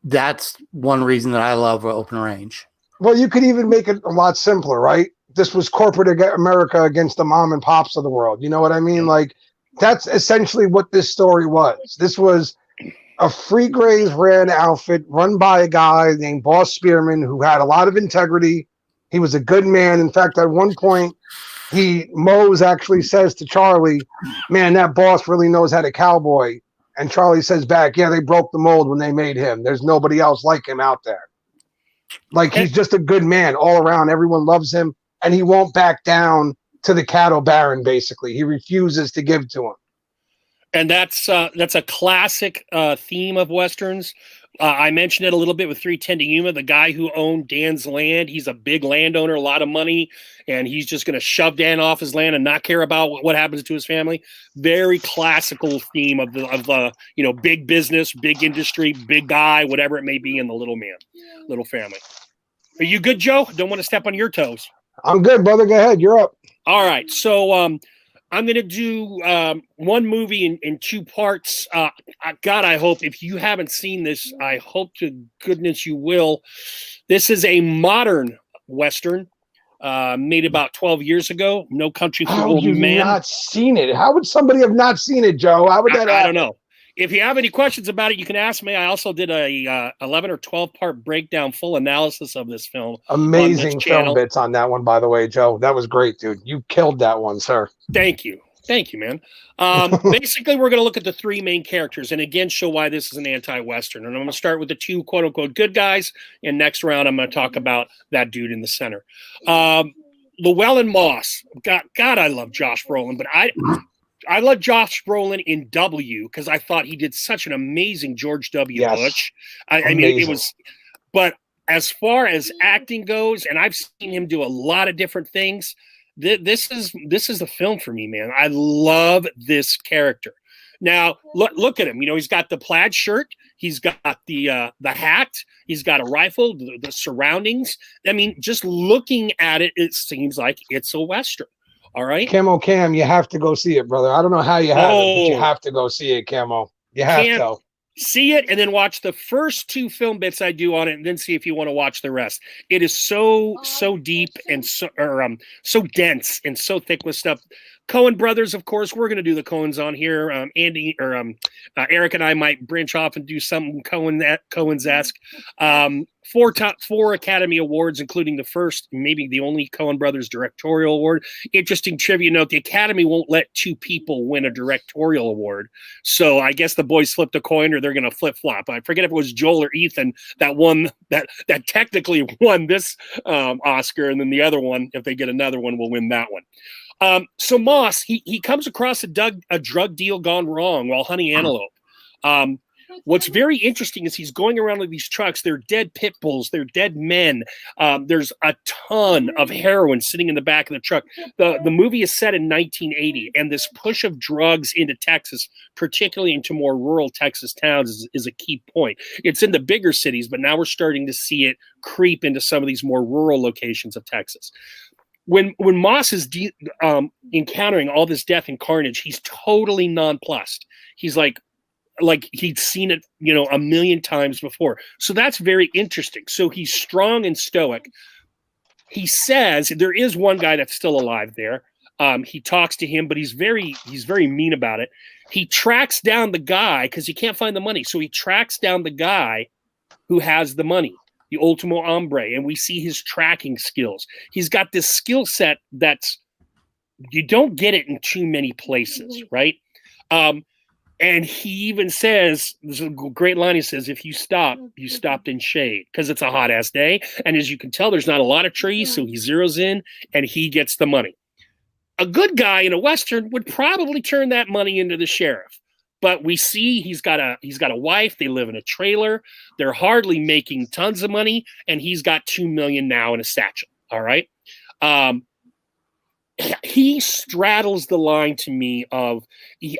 that's one reason that I love Open Range.
Well, you could even make it a lot simpler, right? This was corporate America against the mom and pops of the world. You know what I mean? Like, that's essentially what this story was. This was a free graze ran outfit run by a guy named Boss Spearman who had a lot of integrity. He was a good man. In fact, at one point, Mose actually says to Charlie, man, that boss really knows how to cowboy. And Charlie says back, yeah, they broke the mold when they made him. There's nobody else like him out there. Like, he's just a good man all around. Everyone loves him, and he won't back down to the cattle baron, basically. He refuses to give to him.
And that's a classic theme of Westerns. I mentioned it a little bit with 310 to Yuma, the guy who owned Dan's land. He's a big landowner, a lot of money, and he's just going to shove Dan off his land and not care about what happens to his family. Very classical theme of the you know, big business, big industry, big guy, whatever it may be, in the little man, little family. Are you good, Joe? Don't want to step on your toes.
I'm good, brother. Go ahead. You're up.
All right. So I'm going to do one movie in two parts. God, I hope if you haven't seen this, I hope to goodness you will. This is a modern Western made about 12 years ago. No Country for Old Men.
How would you not seen it? How would somebody have not seen it, Joe? How would that happen?
I don't know. If you have any questions about it, you can ask me. I also did a 11 or 12 part breakdown, full analysis of this film on this
Amazing film
channel.
bits on that one, by the way, Joe. That was great, dude. You killed that one, sir.
Thank you, man. Basically, we're going to look at the three main characters, and again, show why this is an anti-Western. And I'm going to start with the two "quote unquote" good guys, and next round, I'm going to talk about that dude in the center. Llewellyn Moss. God, I love Josh Brolin, but I love Josh Brolin in W because I thought he did such an amazing George W.
Yes.
Bush. I mean, it was, but as far as acting goes, and I've seen him do a lot of different things. This is the film for me, man. I love this character. Now look at him. You know, he's got the plaid shirt. He's got the hat. He's got a rifle. The surroundings. I mean, just looking at it, it seems like it's a Western. All right.
Cam, you have to go see it, brother. I don't know how you have it, but you have to go see it, Camo. You have to.
See it and then watch the first two film bits I do on it, and then see if you want to watch the rest. It is so deep and so dense and so thick with stuff. Coen brothers, of course, we're going to do the Coens on here. Andy or Eric and I might branch off and do something Coens-esque. 4 Academy Awards, including the first, maybe the only Coen brothers directorial award. Interesting trivia note: the Academy won't let two people win a directorial award. So I guess the boys flipped a coin, or they're going to flip flop. I forget if it was Joel or Ethan that won that technically won this Oscar, and then the other one, if they get another one, will win that one. So Moss, he comes across a drug deal gone wrong while hunting antelope. What's very interesting is he's going around with these trucks. They're dead pit bulls. They're dead men. There's a ton of heroin sitting in the back of the truck. The movie is set in 1980, and this push of drugs into Texas, particularly into more rural Texas towns, is a key point. It's in the bigger cities, but now we're starting to see it creep into some of these more rural locations of Texas. When Moss is encountering all this death and carnage, he's totally nonplussed. He's like he'd seen it, a million times before. So that's very interesting. So he's strong and stoic. He says there is one guy that's still alive there. He talks to him, but he's very mean about it. He tracks down the guy because he can't find the money. So he tracks down the guy who has the money, the ultimo hombre, and we see his tracking skills. He's got this skill set that's, you don't get it in too many places, right? And he even says, there's a great line, he says, if you stop, you stopped in shade, because it's a hot ass day. And as you can tell, there's not a lot of trees, so he zeroes in and he gets the money. A good guy in a Western would probably turn that money into the sheriff. But we see he's got a wife. They live in a trailer. They're hardly making tons of money, and he's got $2 million now in a satchel. All right. He straddles the line to me of,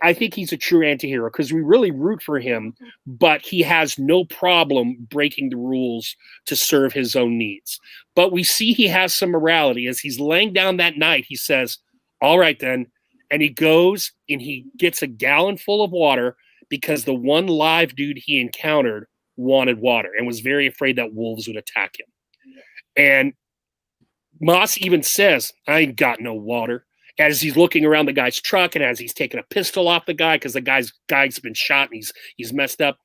I think he's a true antihero because we really root for him, but he has no problem breaking the rules to serve his own needs. But we see he has some morality. As he's laying down that night, he says, all right, then. And he goes and he gets a gallon full of water because the one live dude he encountered wanted water and was very afraid that wolves would attack him. And Moss even says, I ain't got no water, as he's looking around the guy's truck and as he's taking a pistol off the guy because the guy's been shot and he's messed up.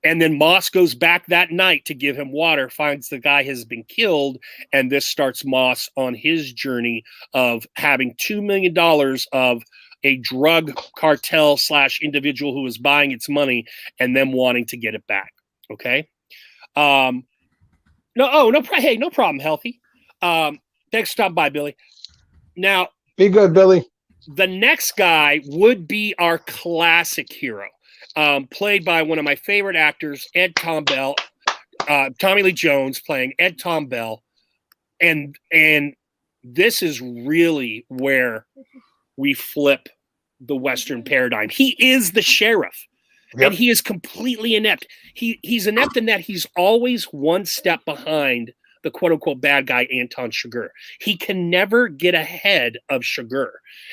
And then Moss goes back that night to give him water, finds the guy has been killed, and this starts Moss on his journey of having $2 million of a drug cartel / individual who is buying its money and them wanting to get it back. Okay. No problem, Healthy. Thanks for stopping by, Billy. Now,
be good, Billy.
The next guy would be our classic hero, played by one of my favorite actors, Tommy Lee Jones, playing Ed Tom Bell. And this is really where we flip the Western paradigm. He is the sheriff. Yep. And he is completely inept. He's inept in that he's always one step behind the quote-unquote bad guy, Anton Chigurh. He can never get ahead of Chigurh.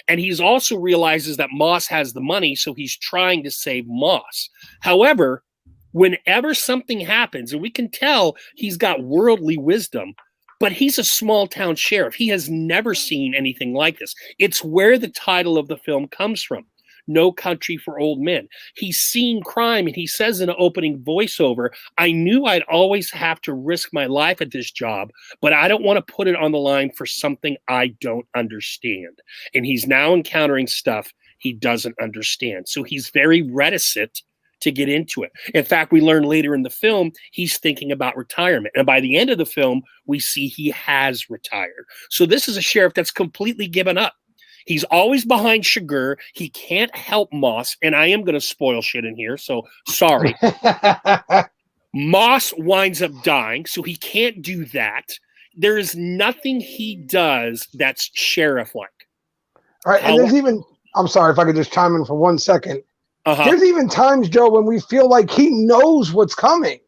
And he's also realizes that Moss has the money, so he's trying to save Moss. However, whenever something happens, and we can tell he's got worldly wisdom, but he's a small-town sheriff. He has never seen anything like this. It's where the title of the film comes from. No Country for Old Men. He's seen crime, and he says in an opening voiceover, I knew I'd always have to risk my life at this job, but I don't want to put it on the line for something I don't understand. And he's now encountering stuff he doesn't understand. So he's very reticent to get into it. In fact, we learn later in the film, he's thinking about retirement. And by the end of the film, we see he has retired. So this is a sheriff that's completely given up. He's always behind Chigurh. He can't help Moss. And I am going to spoil shit in here, so sorry. Moss winds up dying, so he can't do that. There is nothing he does that's sheriff-like.
All right, and there's even, I'm sorry if I could just chime in for 1 second. There's even times, Joe, when we feel like he knows what's coming.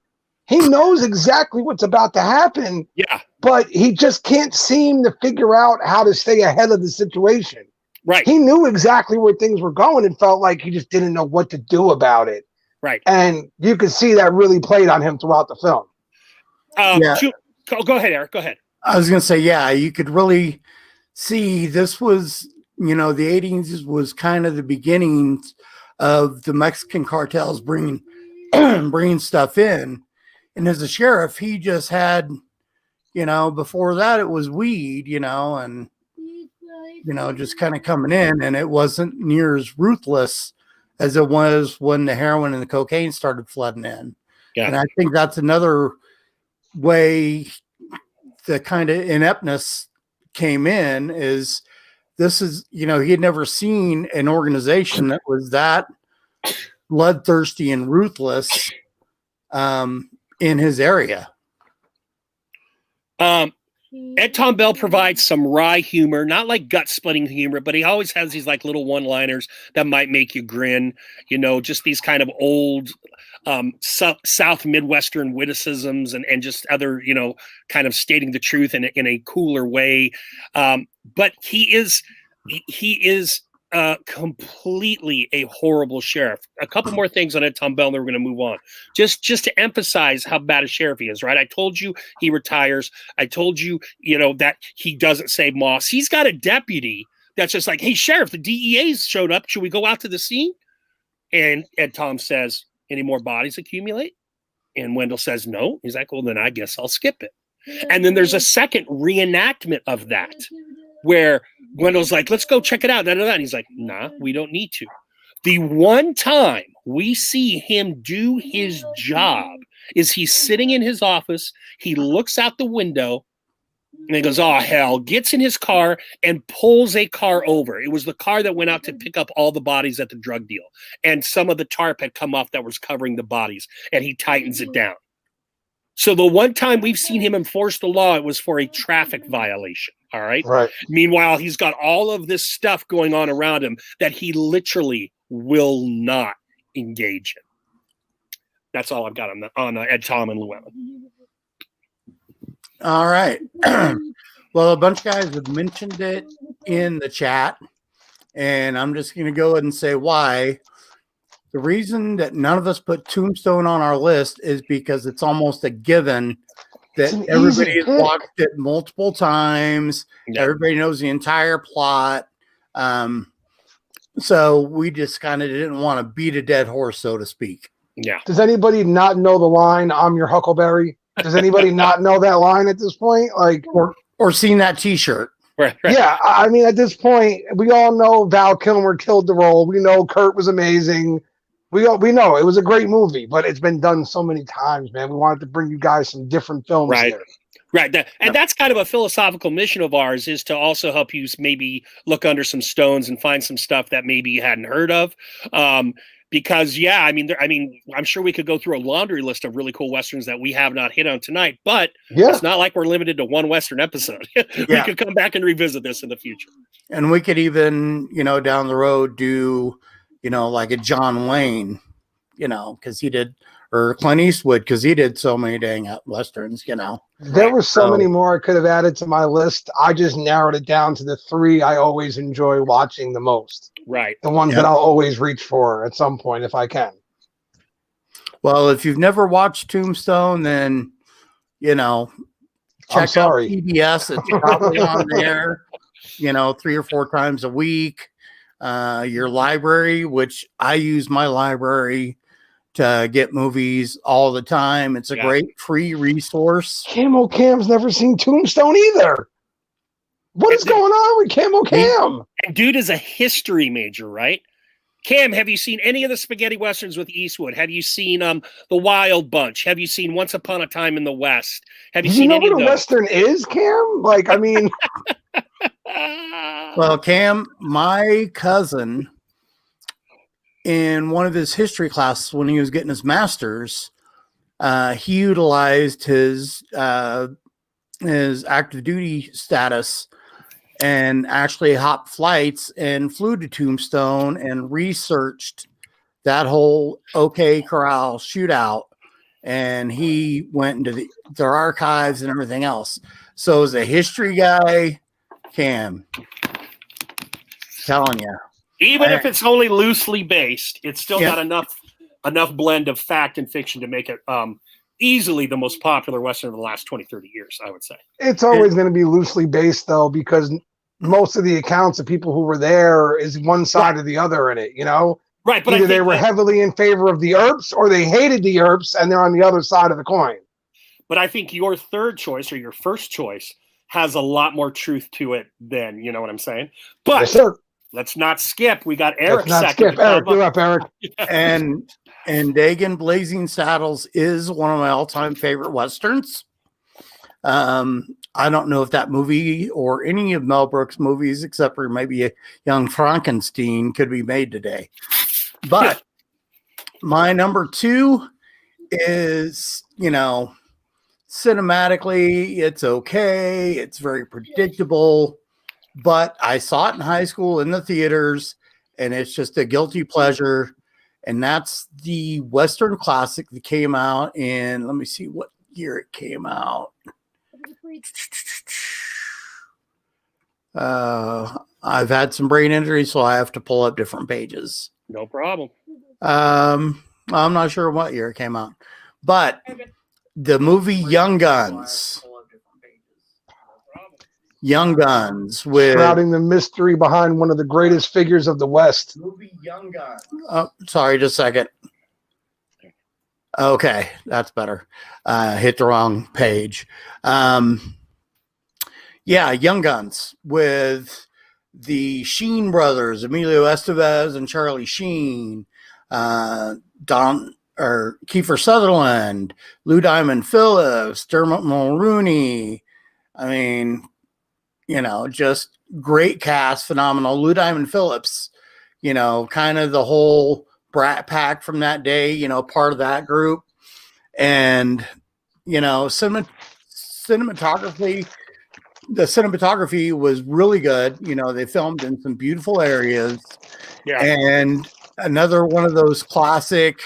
He knows exactly what's about to happen.
Yeah.
But he just can't seem to figure out how to stay ahead of the situation.
Right.
He knew exactly where things were going and felt like he just didn't know what to do about it.
Right.
And you could see that really played on him throughout the film.
Go ahead, Eric. Go ahead.
I was going to say, yeah, you could really see this was, the 80s was kind of the beginnings of the Mexican cartels bringing stuff in. And as a sheriff, he just had, before that it was weed, and, just kind of coming in, and it wasn't near as ruthless as it was when the heroin and the cocaine started flooding in.
Yeah.
And I think that's another way the kind of ineptness came in is this is, he had never seen an organization that was that bloodthirsty and ruthless in his area.
Ed Tom Bell provides some wry humor, not like gut-splitting humor, but he always has these like little one-liners that might make you grin, just these kind of old South Midwestern witticisms and just other, kind of stating the truth in a cooler way. But he is completely a horrible sheriff. A couple more things on Ed Tom Bell, and then we're going to move on. Just to emphasize how bad a sheriff he is, right? I told you he retires. I told you, that he doesn't save Moss. He's got a deputy that's just like, hey, sheriff, the DEA's showed up. Should we go out to the scene? And Ed Tom says, any more bodies accumulate? And Wendell says, no. He's like, well, then I guess I'll skip it. And then there's a second reenactment of that where Wendell's like, let's go check it out. And he's like, nah, we don't need to. The one time we see him do his job is he's sitting in his office. He looks out the window and he goes, oh, hell, gets in his car and pulls a car over. It was the car that went out to pick up all the bodies at the drug deal. And some of the tarp had come off that was covering the bodies, and he tightens it down. So the one time we've seen him enforce the law, it was for a traffic violation. All right.
Right.
Meanwhile, he's got all of this stuff going on around him that he literally will not engage in. That's all I've got on Ed Tom and Llewellyn.
All right. Well, a bunch of guys have mentioned it in the chat, and I'm just going to go ahead and say why. The reason that none of us put Tombstone on our list is because it's almost a given that everybody has watched it multiple times. Yeah. Everybody knows the entire plot. So we just kind of didn't want to beat a dead horse, so to speak.
Yeah.
Does anybody not know the line, I'm your Huckleberry? Does anybody not know that line at this point? Like,
or seen that T-shirt?
Right.
Yeah, I mean, at this point, we all know Val Kilmer killed the role. We know Kurt was amazing. We know it was a great movie, but it's been done so many times, man. We wanted to bring you guys some different films here.
Right. That's kind of a philosophical mission of ours, is to also help you maybe look under some stones and find some stuff that maybe you hadn't heard of. Because, yeah, I mean, I'm sure we could go through a laundry list of really cool Westerns that we have not hit on tonight, but it's not like we're limited to one Western episode. We could come back and revisit this in the future.
And we could even, down the road do, like a John Wayne, because he did, or Clint Eastwood, because he did so many dang Westerns,
There were so many more I could have added to my list. I just narrowed it down to the three I always enjoy watching the most.
Right.
The ones that I'll always reach for at some point if I can.
Well, if you've never watched Tombstone, then, check out PBS. It's probably on there, 3 or 4 times a week. your library, which I use my library to get movies all the time. It's a great free resource.
Camo Cam's never seen Tombstone either. What is going on with Camo Cam?
And dude is a history major, right? Cam, have you seen any of the spaghetti westerns with Eastwood? Have you seen The Wild Bunch? Have you seen Once Upon a Time in the West? Have you seen
know
any
what
of
a
those?
Western is, Cam? Like, I mean...
Well, Cam, my cousin, in one of his history classes when he was getting his master's, he utilized his active duty status and actually hopped flights and flew to Tombstone and researched that whole OK Corral shootout. And he went into their archives and everything else. So as a history guy, Cam, telling you,
even if it's only loosely based, it's still got enough blend of fact and fiction to make it easily the most popular Western of the last 20, 30 years, I would say.
It's always going to be loosely based, though, because most of the accounts of people who were there is one side or the other in it, you know?
Right, but
either they were heavily in favor of the Earps or they hated the Earps and they're on the other side of the coin.
But I think your third choice or your first choice has a lot more truth to it than, you know what I'm saying? But
yes, sir.
Let's not skip. We got Eric
second.
Skip.
Eric, you're up, Eric.
And Dagon Blazing Saddles is one of my all-time favorite Westerns. I don't know if that movie or any of Mel Brooks' movies, except for maybe a Young Frankenstein, could be made today. But my number two is, cinematically, it's okay. It's very predictable. But I saw it in high school in the theaters, and it's just a guilty pleasure. And that's the Western classic that came out in, let me see what year it came out. I've had some brain injury, so I have to pull up different pages.
No problem.
I'm not sure what year it came out, but the movie Young Guns. Young Guns with
shrouding the mystery behind one of the greatest figures of the West.
Movie Young Guns. Oh, sorry, just a second. Okay, that's better. Hit the wrong page. Young Guns with the Sheen brothers, Emilio Estevez and Charlie Sheen, Kiefer Sutherland, Lou Diamond Phillips, Dermot Mulrooney. I mean, just great cast, phenomenal. Lou Diamond Phillips, kind of the whole Brat Pack from that day, part of that group. And, cinematography, the cinematography was really good. They filmed in some beautiful areas. Yeah. And another one of those classic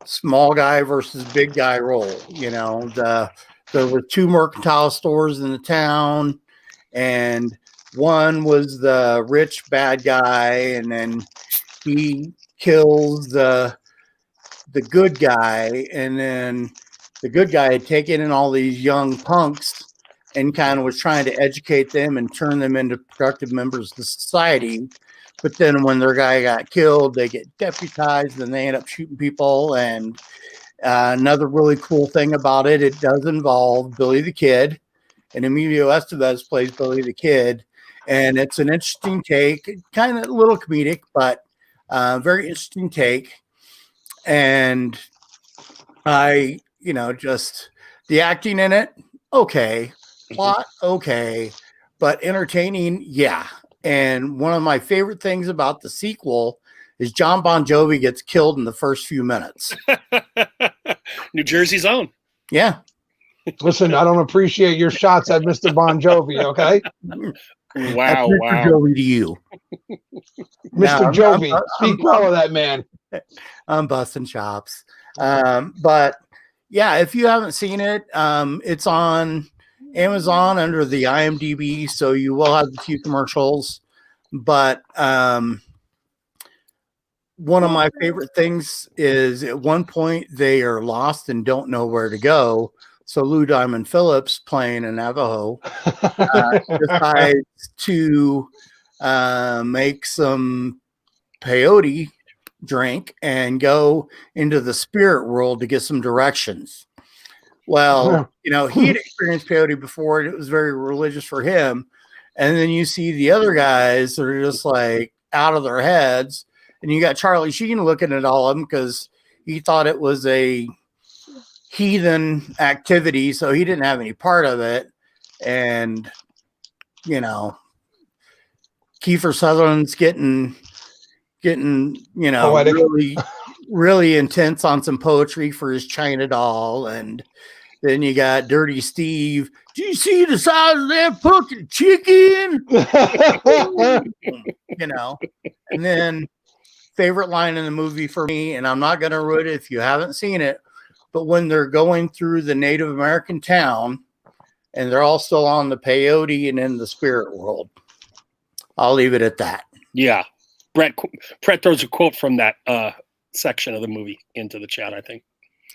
small guy versus big guy role, there were two mercantile stores in the town, and one was the rich bad guy, and then he kills the good guy, and then the good guy had taken in all these young punks and kind of was trying to educate them and turn them into productive members of the society. But then when their guy got killed, they get deputized and they end up shooting people. And another really cool thing about it, it does involve Billy the Kid, and Emilio Estevez plays Billy the Kid. And it's an interesting take, kind of a little comedic, but very interesting take. And I, just the acting in it, okay. Plot, okay. But entertaining, yeah. And one of my favorite things about the sequel is John Bon Jovi gets killed in the first few minutes.
New Jersey's own.
Yeah.
Listen, I don't appreciate your shots at Mr. Bon Jovi, okay?
Wow.
Jovi to you.
Mr. Jovi, speak well of that man.
I'm busting chops. But yeah, if you haven't seen it, it's on Amazon under the IMDb, so you will have a few commercials. But one of my favorite things is at one point they are lost and don't know where to go. So Lou Diamond Phillips, playing a Navajo, decides to make some peyote drink, and go into the spirit world to get some directions. Well, he had experienced peyote before, and it was very religious for him. And then you see the other guys that are just like out of their heads. And you got Charlie Sheen looking at all of them because he thought it was a heathen activity, so he didn't have any part of it. And, Kiefer Sutherland's getting
Poetic.
really, really intense on some poetry for his China doll. And then you got Dirty Steve. Do you see the size of that fucking chicken? And then favorite line in the movie for me, and I'm not going to ruin it if you haven't seen it, but when they're going through the Native American town and they're all still on the peyote and in the spirit world. I'll leave it at that.
Yeah. Brett throws a quote from that section of the movie into the chat, I think.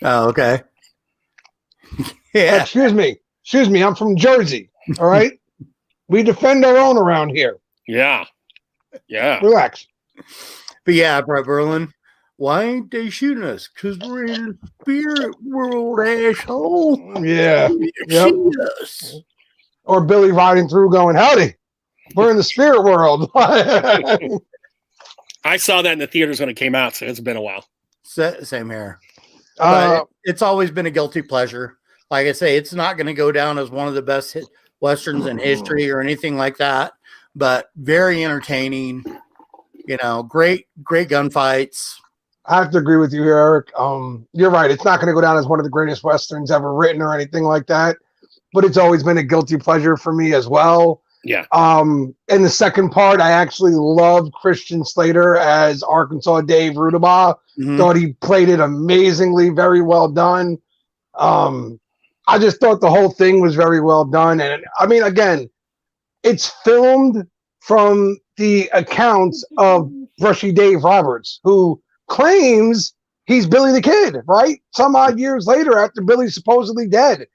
Oh, okay. Yeah.
Excuse me. I'm from Jersey. All right. We defend our own around here.
Yeah.
Relax.
But yeah, Brett Berlin, why ain't they shooting us? Because we're in the spirit world, asshole.
Yeah.
Yep. Us.
Or Billy riding through going, howdy. We're in the spirit world.
I saw that in the theaters when it came out, so it's been a while.
Same here. But it's always been a guilty pleasure. Like I say, it's not going to go down as one of the best Westerns in history or anything like that, but very entertaining, great gunfights.
I have to agree with you here, Eric. You're right. It's not going to go down as one of the greatest Westerns ever written or anything like that, but it's always been a guilty pleasure for me as well.
Yeah.
In the second part, I actually loved Christian Slater as Arkansas Dave Rudabaugh.
Mm-hmm.
Thought he played it amazingly, very well done. I just thought the whole thing was very well done. And I mean, again, it's filmed from the accounts of Brushy Dave Roberts, who claims he's Billy the Kid, right? Some odd years later, after Billy's supposedly dead,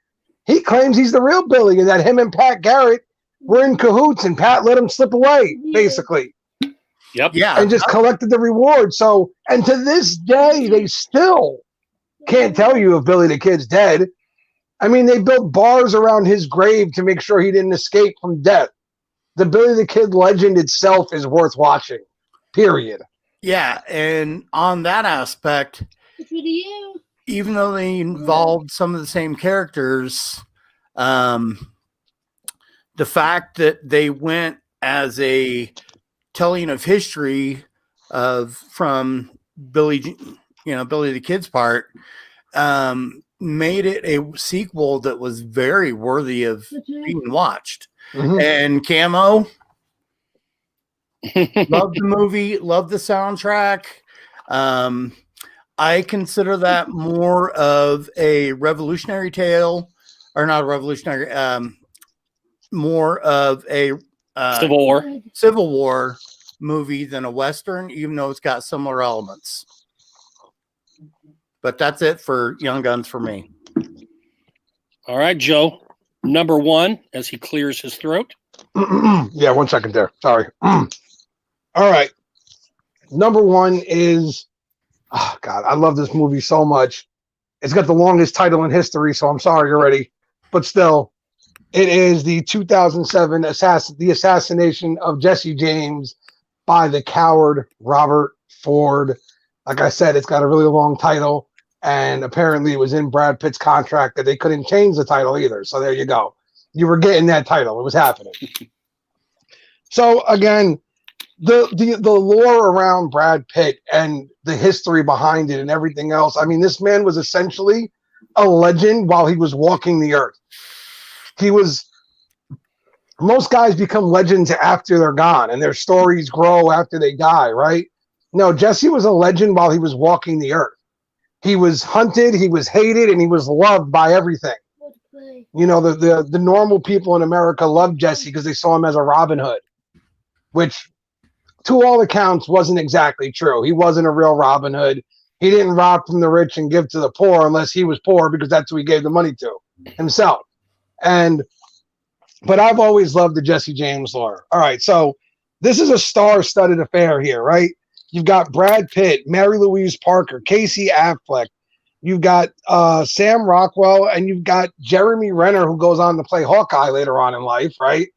he claims he's the real Billy and that him and Pat Garrett were in cahoots and Pat let him slip away, basically.
Yep.
Yeah.
And just collected the reward. So, and to this day, they still can't tell you if Billy the Kid's dead. I mean, they built bars around his grave to make sure he didn't escape from death. The Billy the Kid legend itself is worth watching, period.
Yeah. And on that aspect, even though they involved some of the same characters, the fact that they went as a telling of history from Billy, Billy the Kid's part, made it a sequel that was very worthy of being watched.
Mm-hmm.
And Camo, love the movie, love the soundtrack. I consider that more of a revolutionary tale, or not a revolutionary, more of a Civil War movie than a Western, even though it's got similar elements. But that's it for Young Guns for me.
All right, Joe. Number one, as he clears his throat.
Yeah, 1 second there. Sorry. All right. Number one is, oh God, I love this movie so much. It's got the longest title in history, so I'm sorry already. But still, it is the 2007 the assassination of Jesse James by the coward Robert Ford. Like I said, it's got a really long title, and apparently it was in Brad Pitt's contract that they couldn't change the title either. So there you go. You were getting that title. It was happening. So again, the lore around Brad Pitt and the history behind it and everything else. I mean, this man was essentially a legend while he was walking the earth. Most guys become legends after they're gone, and their stories grow after they die, right? No, Jesse was a legend while he was walking the earth. He was hunted, he was hated, and he was loved by everything. The normal people in America loved Jesse because they saw him as a Robin Hood, which to all accounts wasn't exactly true. He wasn't a real Robin Hood. He didn't rob from the rich and give to the poor unless he was poor, because that's who he gave the money to, himself. But I've always loved the Jesse James lore. All right, so This is a star-studded affair here, right? You've got Brad Pitt, Mary Louise Parker, Casey Affleck. You've got Sam Rockwell, and you've got Jeremy Renner, who goes on to play Hawkeye later on in life, right?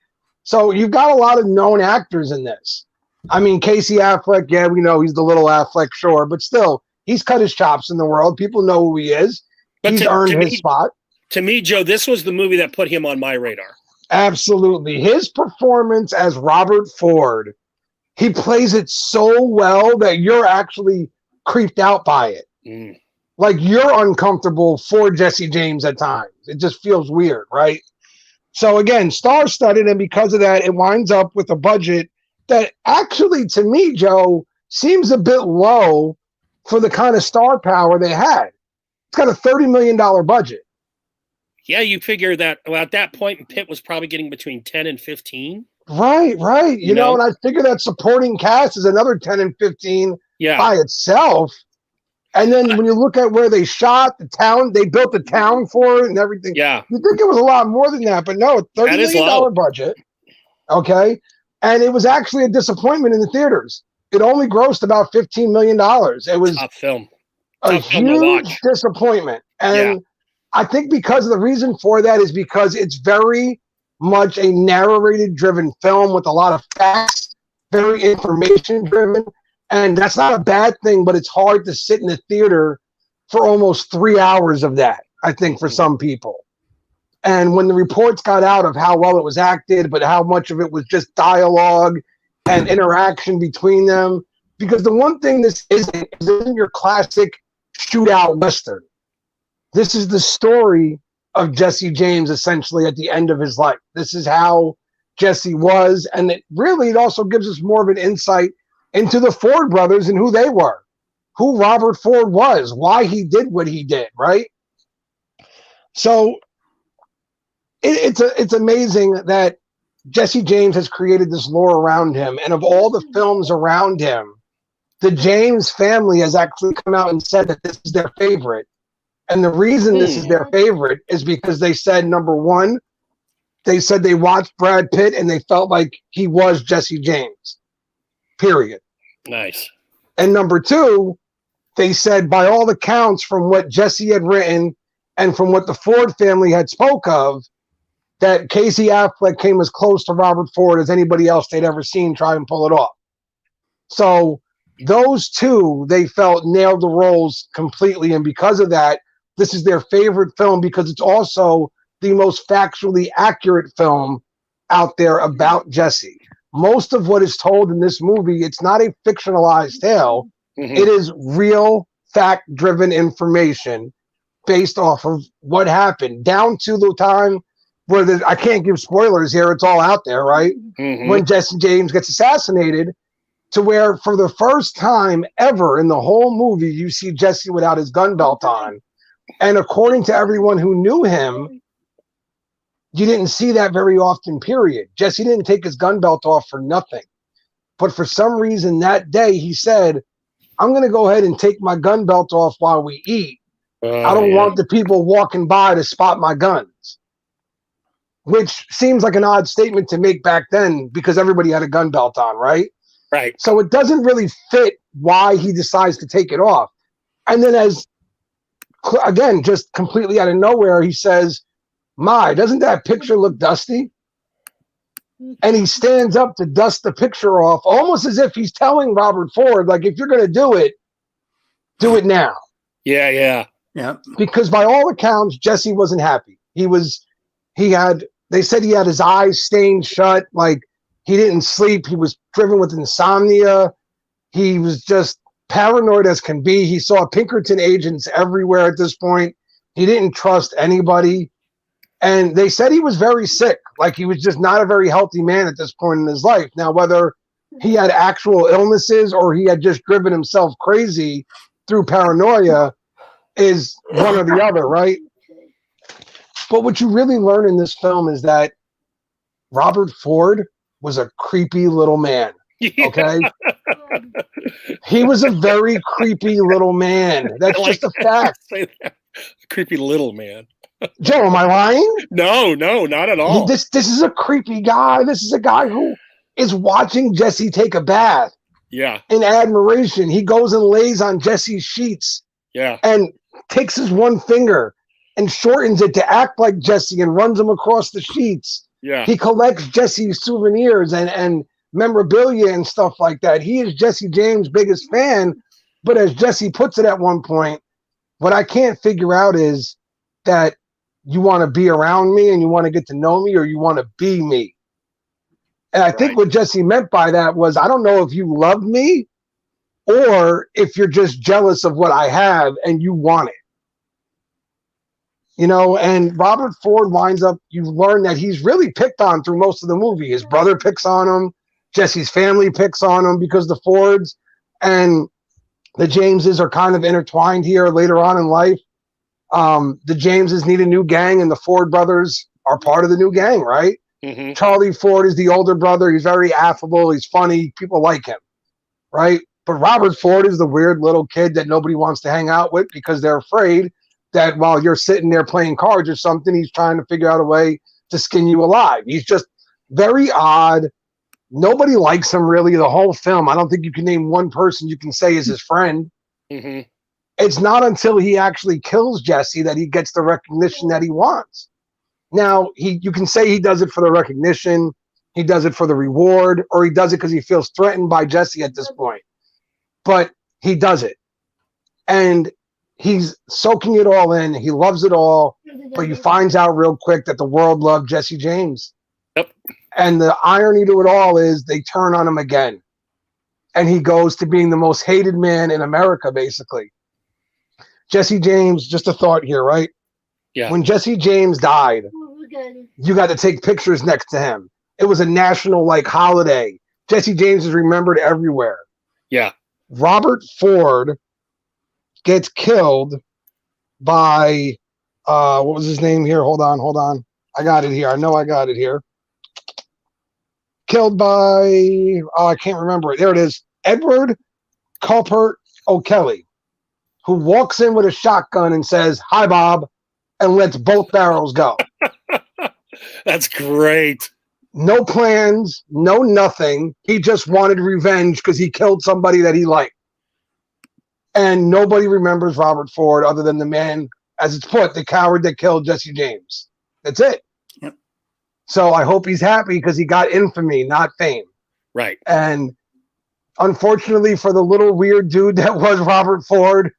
So you've got a lot of known actors in this. I mean, Casey Affleck, yeah, we know he's the little Affleck, sure, but still, he's cut his chops in the world. People know who he is.
But
He's earned his spot.
To me, Joe, this was the movie that put him on my radar.
Absolutely. His performance as Robert Ford, he plays it so well that you're actually creeped out by it.
Mm.
Like you're uncomfortable for Jesse James at times. It just feels weird, right? So again, star-studded, and because of that, it winds up with a budget that actually, to me, Joe, seems a bit low for the kind of star power they had. It's got a $30 million budget.
Yeah, you figure that at that point, Pitt was probably getting between 10 and 15.
Right. You know, and I figure that supporting cast is another 10 and 15 by itself. And then when you look at where they shot the town, they built the town for it and everything.
Yeah.
You think it was a lot more than that, but no, $30 million budget. Okay. And it was actually a disappointment in the theaters. It only grossed about $15 million. It was
top film.
A huge disappointment. And I think because the reason for that is because it's very much a narrated driven film with a lot of facts, very information driven. And that's not a bad thing, but it's hard to sit in the theater for almost 3 hours of that, I think, for some people. And when the reports got out of how well it was acted, but how much of it was just dialogue and interaction between them, because the one thing this isn't your classic shootout Western. This is the story of Jesse James, essentially, at the end of his life. This is how Jesse was, and it also gives us more of an insight into the Ford brothers and who they were, who Robert Ford was, why he did what he did, right? So it's amazing that Jesse James has created this lore around him, and of all the films around him, the James family has actually come out and said that this is their favorite. And the reason this is their favorite is because they said, number one, they said they watched Brad Pitt and they felt like he was Jesse James. Period.
Nice.
And number two, they said by all accounts from what Jesse had written and from what the Ford family had spoke of, that Casey Affleck came as close to Robert Ford as anybody else they'd ever seen try and pull it off. So those two, they felt nailed the roles completely. And because of that, this is their favorite film because it's also the most factually accurate film out there about Jesse. Most of what is told in this movie, it's not a fictionalized tale. Mm-hmm. It is real fact-driven information based off of what happened, down to the time where I can't give spoilers here. It's all out there, right? Mm-hmm. When Jesse James gets assassinated, to where for the first time ever in the whole movie, you see Jesse without his gun belt on. And according to everyone who knew him, you didn't see that very often, period. Jesse didn't take his gun belt off for nothing. But for some reason that day, he said, I'm going to go ahead and take my gun belt off while we eat. I don't want the people walking by to spot my guns. Which seems like an odd statement to make back then because everybody had a gun belt on, right?
Right.
So it doesn't really fit why he decides to take it off. And then again, just completely out of nowhere, he says, doesn't that picture look dusty? And he stands up to dust the picture off, almost as if he's telling Robert Ford, like, if you're going to do it now.
Yeah.
Because by all accounts, Jesse wasn't happy. They said he had his eyes stained shut, like he didn't sleep. He was driven with insomnia. He was just paranoid as can be. He saw Pinkerton agents everywhere at this point. He didn't trust anybody. And they said he was very sick. Like he was just not a very healthy man at this point in his life. Now, whether he had actual illnesses or he had just driven himself crazy through paranoia is one or the other, right? But what you really learn in this film is that Robert Ford was a creepy little man. Okay? He was a very creepy little man. That's just a fact.
Creepy little man.
Joe, am I lying?
No, not at all.
This is a creepy guy. This is a guy who is watching Jesse take a bath.
Yeah.
In admiration. He goes and lays on Jesse's sheets.
Yeah.
And takes his one finger and shortens it to act like Jesse and runs him across the sheets.
Yeah.
He collects Jesse's souvenirs and memorabilia and stuff like that. He is Jesse James' biggest fan. But as Jesse puts it at one point, what I can't figure out is that you want to be around me and you want to get to know me, or you want to be me. And I think what Jesse meant by that was, I don't know if you love me or if you're just jealous of what I have and you want it. You know, and Robert Ford winds up, you learn that he's really picked on through most of the movie. His brother picks on him. Jesse's family picks on him because the Fords and the Jameses are kind of intertwined here later on in life. The Jameses need a new gang, and the Ford brothers are part of the new gang, right?
Mm-hmm.
Charlie Ford is the older brother. He's very affable. He's funny. People like him, right? But Robert Ford is the weird little kid that nobody wants to hang out with because they're afraid that while you're sitting there playing cards or something, he's trying to figure out a way to skin you alive. He's just very odd. Nobody likes him really the whole film. I don't think you can name one person you can say is his friend.
Mm-hmm.
It's not until he actually kills Jesse that he gets the recognition that he wants. Now, you can say he does it for the recognition, he does it for the reward, or he does it because he feels threatened by Jesse at this point. But he does it. And he's soaking it all in. He loves it all. But he finds out real quick that the world loved Jesse James.
Yep.
And the irony to it all is they turn on him again. And he goes to being the most hated man in America, basically. Jesse James, just a thought here, right?
Yeah.
When Jesse James died, you got to take pictures next to him. It was a national holiday. Jesse James is remembered everywhere.
Yeah.
Robert Ford gets killed by what was his name here? Hold on. I got it here. I know I got it here. Killed by I can't remember it. There it is. Edward Culpert O'Kelly, who walks in with a shotgun and says, "Hi, Bob," and lets both barrels go.
That's great.
No plans, no nothing. He just wanted revenge because he killed somebody that he liked. And nobody remembers Robert Ford other than the man, as it's put, the coward that killed Jesse James. That's it.
Yep.
So I hope he's happy because he got infamy, not fame.
Right.
And unfortunately for the little weird dude that was Robert Ford,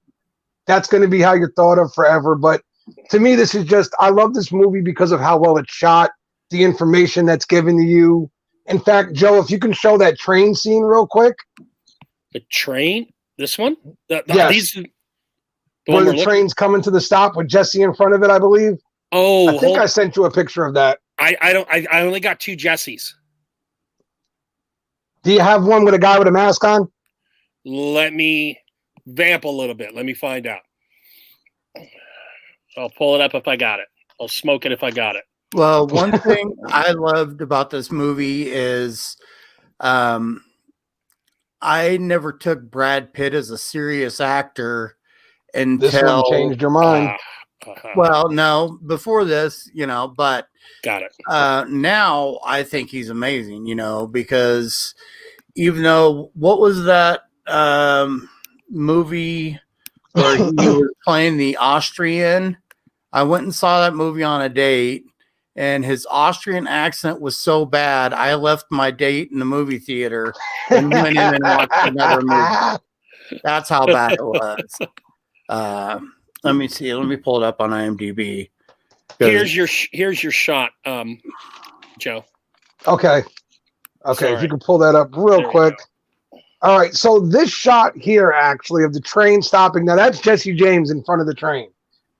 that's going to be how you're thought of forever. But to me, this is just, I love this movie because of how well it's shot, the information that's given to you. In fact, Joe, if you can show that train scene real quick.
The train? This one?
Yes. Where the train's coming to the stop with Jesse in front of it, I believe.
Oh,
I think I sent you a picture of that.
I only got two Jessies.
Do you have one with a guy with a mask on?
Let me vamp a little bit. Let me find out. I'll pull it up if I got it. I'll smoke it if I got it.
Well, one thing I loved about this movie is I never took Brad Pitt as a serious actor until
this one changed your mind.
Well, no, before this, but
got it.
Now I think he's amazing, because even though what was that movie where he was playing the Austrian? I went and saw that movie on a date, and his Austrian accent was so bad, I left my date in the movie theater and went in and watched another movie. That's how bad it was. Let me see. Let me pull it up on IMDb.
Here's your shot, Joe.
Okay.
Sorry.
If you can pull that up real quick. All right. So this shot here, actually, of the train stopping. Now that's Jesse James in front of the train.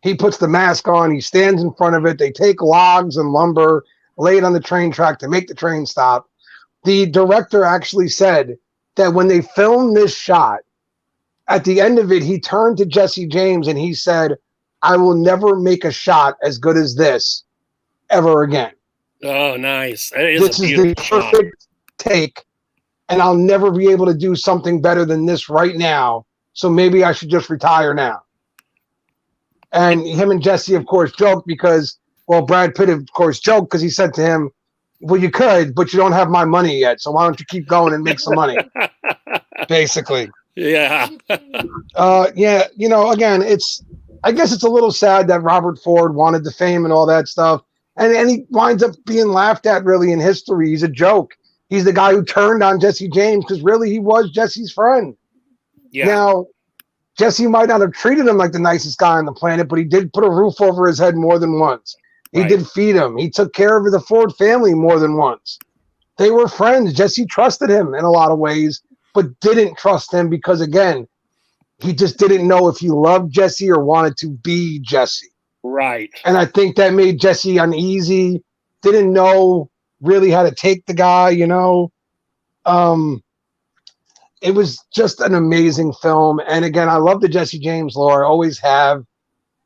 He puts the mask on. He stands in front of it. They take logs and lumber, lay it on the train track to make the train stop. The director actually said that when they filmed this shot, at the end of it, he turned to Jesse James and he said, "I will never make a shot as good as this ever again."
Oh, nice.
This is the perfect take, and I'll never be able to do something better than this right now. So maybe I should just retire now. And him and Jesse, of course, joked because, well, Brad Pitt, of course, joked because he said to him, Well, you could, but you don't have my money yet. So why don't you keep going and make some money? Basically.
Yeah.
Yeah, again, I guess it's a little sad that Robert Ford wanted the fame and all that stuff. And he winds up being laughed at really in history. He's a joke. He's the guy who turned on Jesse James because really he was Jesse's friend.
Yeah.
Now, Jesse might not have treated him like the nicest guy on the planet, but he did put a roof over his head more than once. He did feed him. He took care of the Ford family more than once. They were friends. Jesse trusted him in a lot of ways, but didn't trust him because, again, he just didn't know if he loved Jesse or wanted to be Jesse.
Right.
And I think that made Jesse uneasy, didn't know really how to take the guy, It was just an amazing film. And again, I love the Jesse James lore, always have.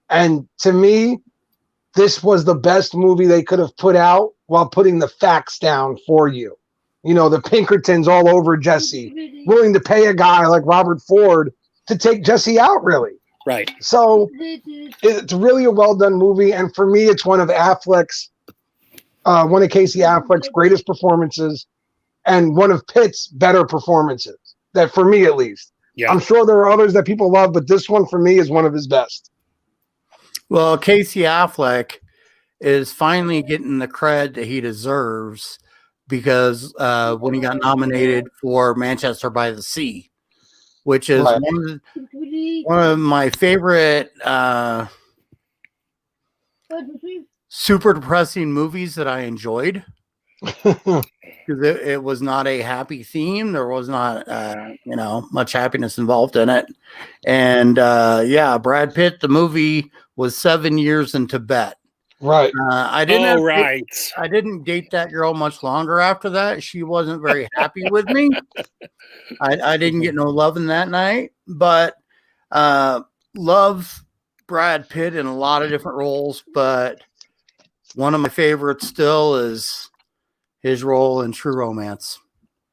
And to me, this was the best movie they could have put out while putting the facts down for you. The Pinkertons all over Jesse, willing to pay a guy like Robert Ford to take Jesse out, really.
Right.
So it's really a well-done movie. And for me, it's one of Casey Affleck's greatest performances and one of Pitt's better performances, that for me at least.
Yeah.
I'm sure there are others that people love, but this one for me is one of his best.
Well, Casey Affleck is finally getting the cred that he deserves because when he got nominated for Manchester by the Sea, which is one of my favorite super depressing movies that I enjoyed. Because it was not a happy theme. There was not, much happiness involved in it. And Brad Pitt, the movie was 7 years in Tibet.
Right.
I didn't date that girl much longer after that. She wasn't very happy with me. I didn't get no love in that night, but love Brad Pitt in a lot of different roles. But one of my favorites still is his role in True Romance.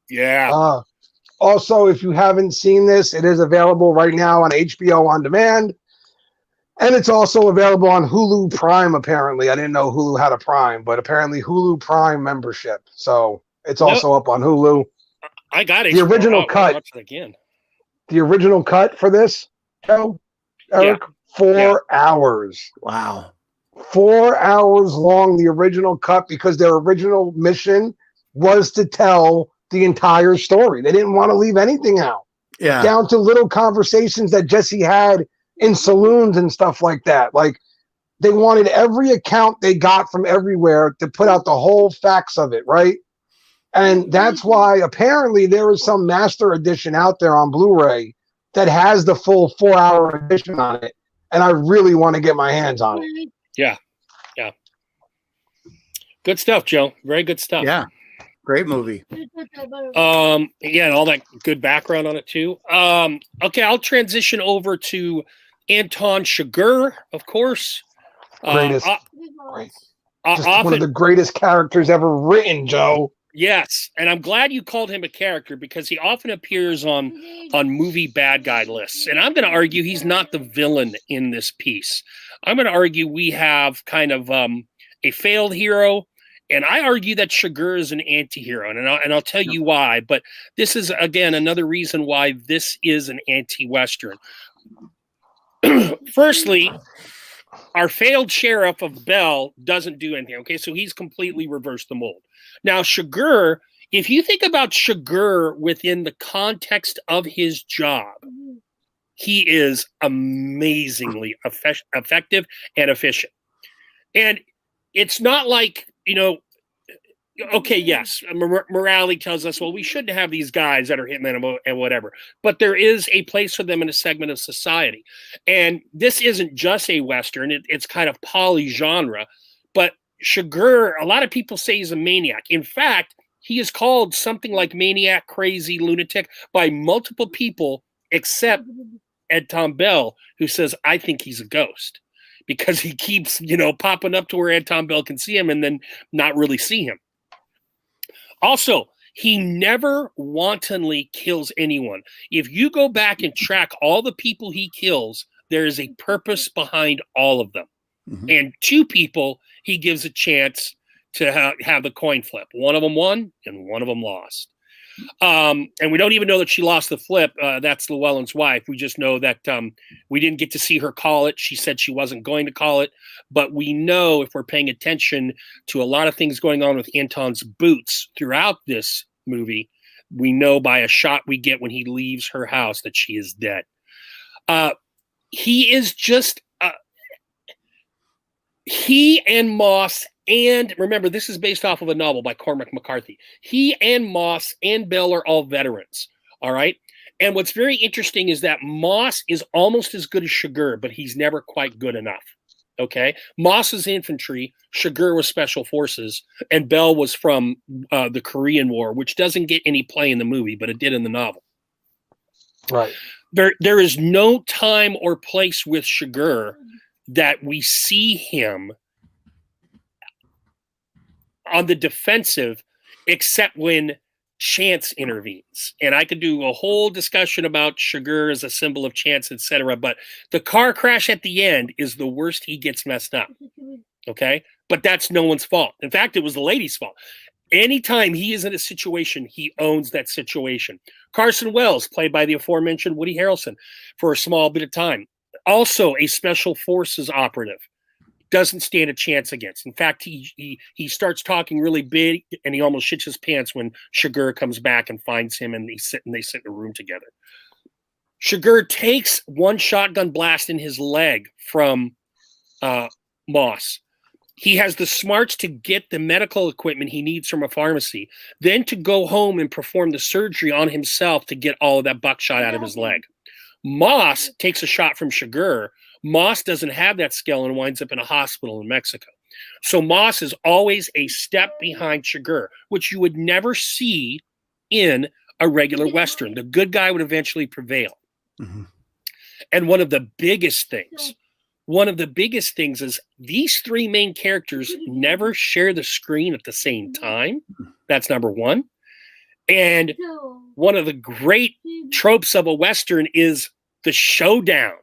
Yeah.
Also, if you haven't seen this, it is available right now on HBO On Demand. And it's also available on Hulu Prime, apparently. I didn't know Hulu had a Prime, but apparently Hulu Prime membership. So it's also up on Hulu.
I got it.
The original cut.
Watch it again.
The original cut for this show, Eric, 4 hours.
Wow.
4 hours long, the original cut, because their original mission was to tell the entire story. They didn't want to leave anything out.
Yeah.
Down to little conversations that Jesse had in saloons and stuff like that. Like, they wanted every account they got from everywhere to put out the whole facts of it, right? And that's why apparently there is some master edition out there on Blu-ray that has the full 4 hour edition on it. And I really want to get my hands on it.
Yeah. Yeah. Good stuff, Joe. Very good stuff.
Yeah. Great movie.
And all that good background on it too. Okay, I'll transition over to Anton Chigurh, of course.
Greatest. Just
often,
one of the greatest characters ever written, Joe.
Yes, and I'm glad you called him a character because he often appears on movie bad guy lists. And I'm going to argue he's not the villain in this piece. I'm going to argue we have kind of a failed hero, and I argue that Chigurh is an anti-hero, and I'll tell you why. But this is, again, another reason why this is an anti-Western. Firstly, our failed sheriff of Bell doesn't do anything. Okay, so he's completely reversed the mold. Now, Chigurh, if you think about Chigurh within the context of his job, he is amazingly effective and efficient. And it's not like, okay, yes, morality tells us, well, we shouldn't have these guys that are hitmen and whatever, but there is a place for them in a segment of society. And this isn't just a Western, it's kind of poly-genre, but Chigurh, a lot of people say he's a maniac. In fact, he is called something like maniac, crazy, lunatic by multiple people, except Ed Tom Bell, who says, I think he's a ghost because he keeps, popping up to where Ed Tom Bell can see him and then not really see him. Also, he never wantonly kills anyone. If you go back and track all the people he kills, there is a purpose behind all of them. Mm-hmm. And 2 people he gives a chance to have the coin flip. One of them won and one of them lost. And we don't even know that she lost the flip. That's Llewellyn's wife. We just know that we didn't get to see her call it. She said she wasn't going to call it. But we know, if we're paying attention to a lot of things going on with Anton's boots throughout this movie, we know by a shot we get when he leaves her house that she is dead. He is just... he and Moss, and remember, this is based off of a novel by Cormac McCarthy. He and Moss and Bell are all veterans, all right? And what's very interesting is that Moss is almost as good as Chigurh, but he's never quite good enough, okay? Moss is infantry, Chigurh was special forces, and Bell was from the Korean War, which doesn't get any play in the movie, but it did in the novel.
Right.
There is no time or place with Chigurh that we see him on the defensive, except when chance intervenes. And I could do a whole discussion about Chigurh as a symbol of chance, etc. But the car crash at the end is the worst he gets messed up. Okay? But that's no one's fault. In fact, it was the lady's fault. Anytime he is in a situation, he owns that situation. Carson Wells, played by the aforementioned Woody Harrelson, for a small bit of time, also a special forces operative, doesn't stand a chance against. In fact, he starts talking really big, and he almost shits his pants when Chigurh comes back and finds him, and they sit in a room together. Chigurh takes one shotgun blast in his leg from Moss. He has the smarts to get the medical equipment he needs from a pharmacy, then to go home and perform the surgery on himself to get all of that buckshot out of his leg. Moss takes a shot from Chigurh. Moss doesn't have that skill and winds up in a hospital in Mexico. So Moss is always a step behind Chigurh, which you would never see in a regular Western. The good guy would eventually prevail. Mm-hmm. And one of the biggest things is these three main characters never share the screen at the same time. That's number one. And one of the great tropes of a Western is the showdown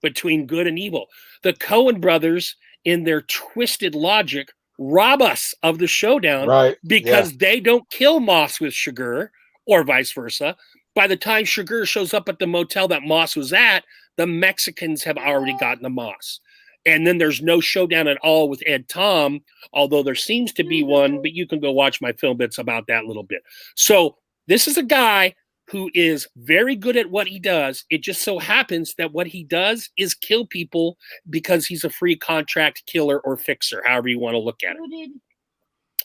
between good and evil. The Coen brothers, in their twisted logic, rob us of the showdown because they don't kill Moss with Chigurh, or vice versa. By the time Chigurh shows up at the motel that Moss was at, the Mexicans have already gotten the Moss. And then there's no showdown at all with Ed Tom, although there seems to be one, but you can go watch my film bits about that a little bit. So this is a guy who is very good at what he does. It just so happens that what he does is kill people because he's a free contract killer or fixer, however you want to look at it.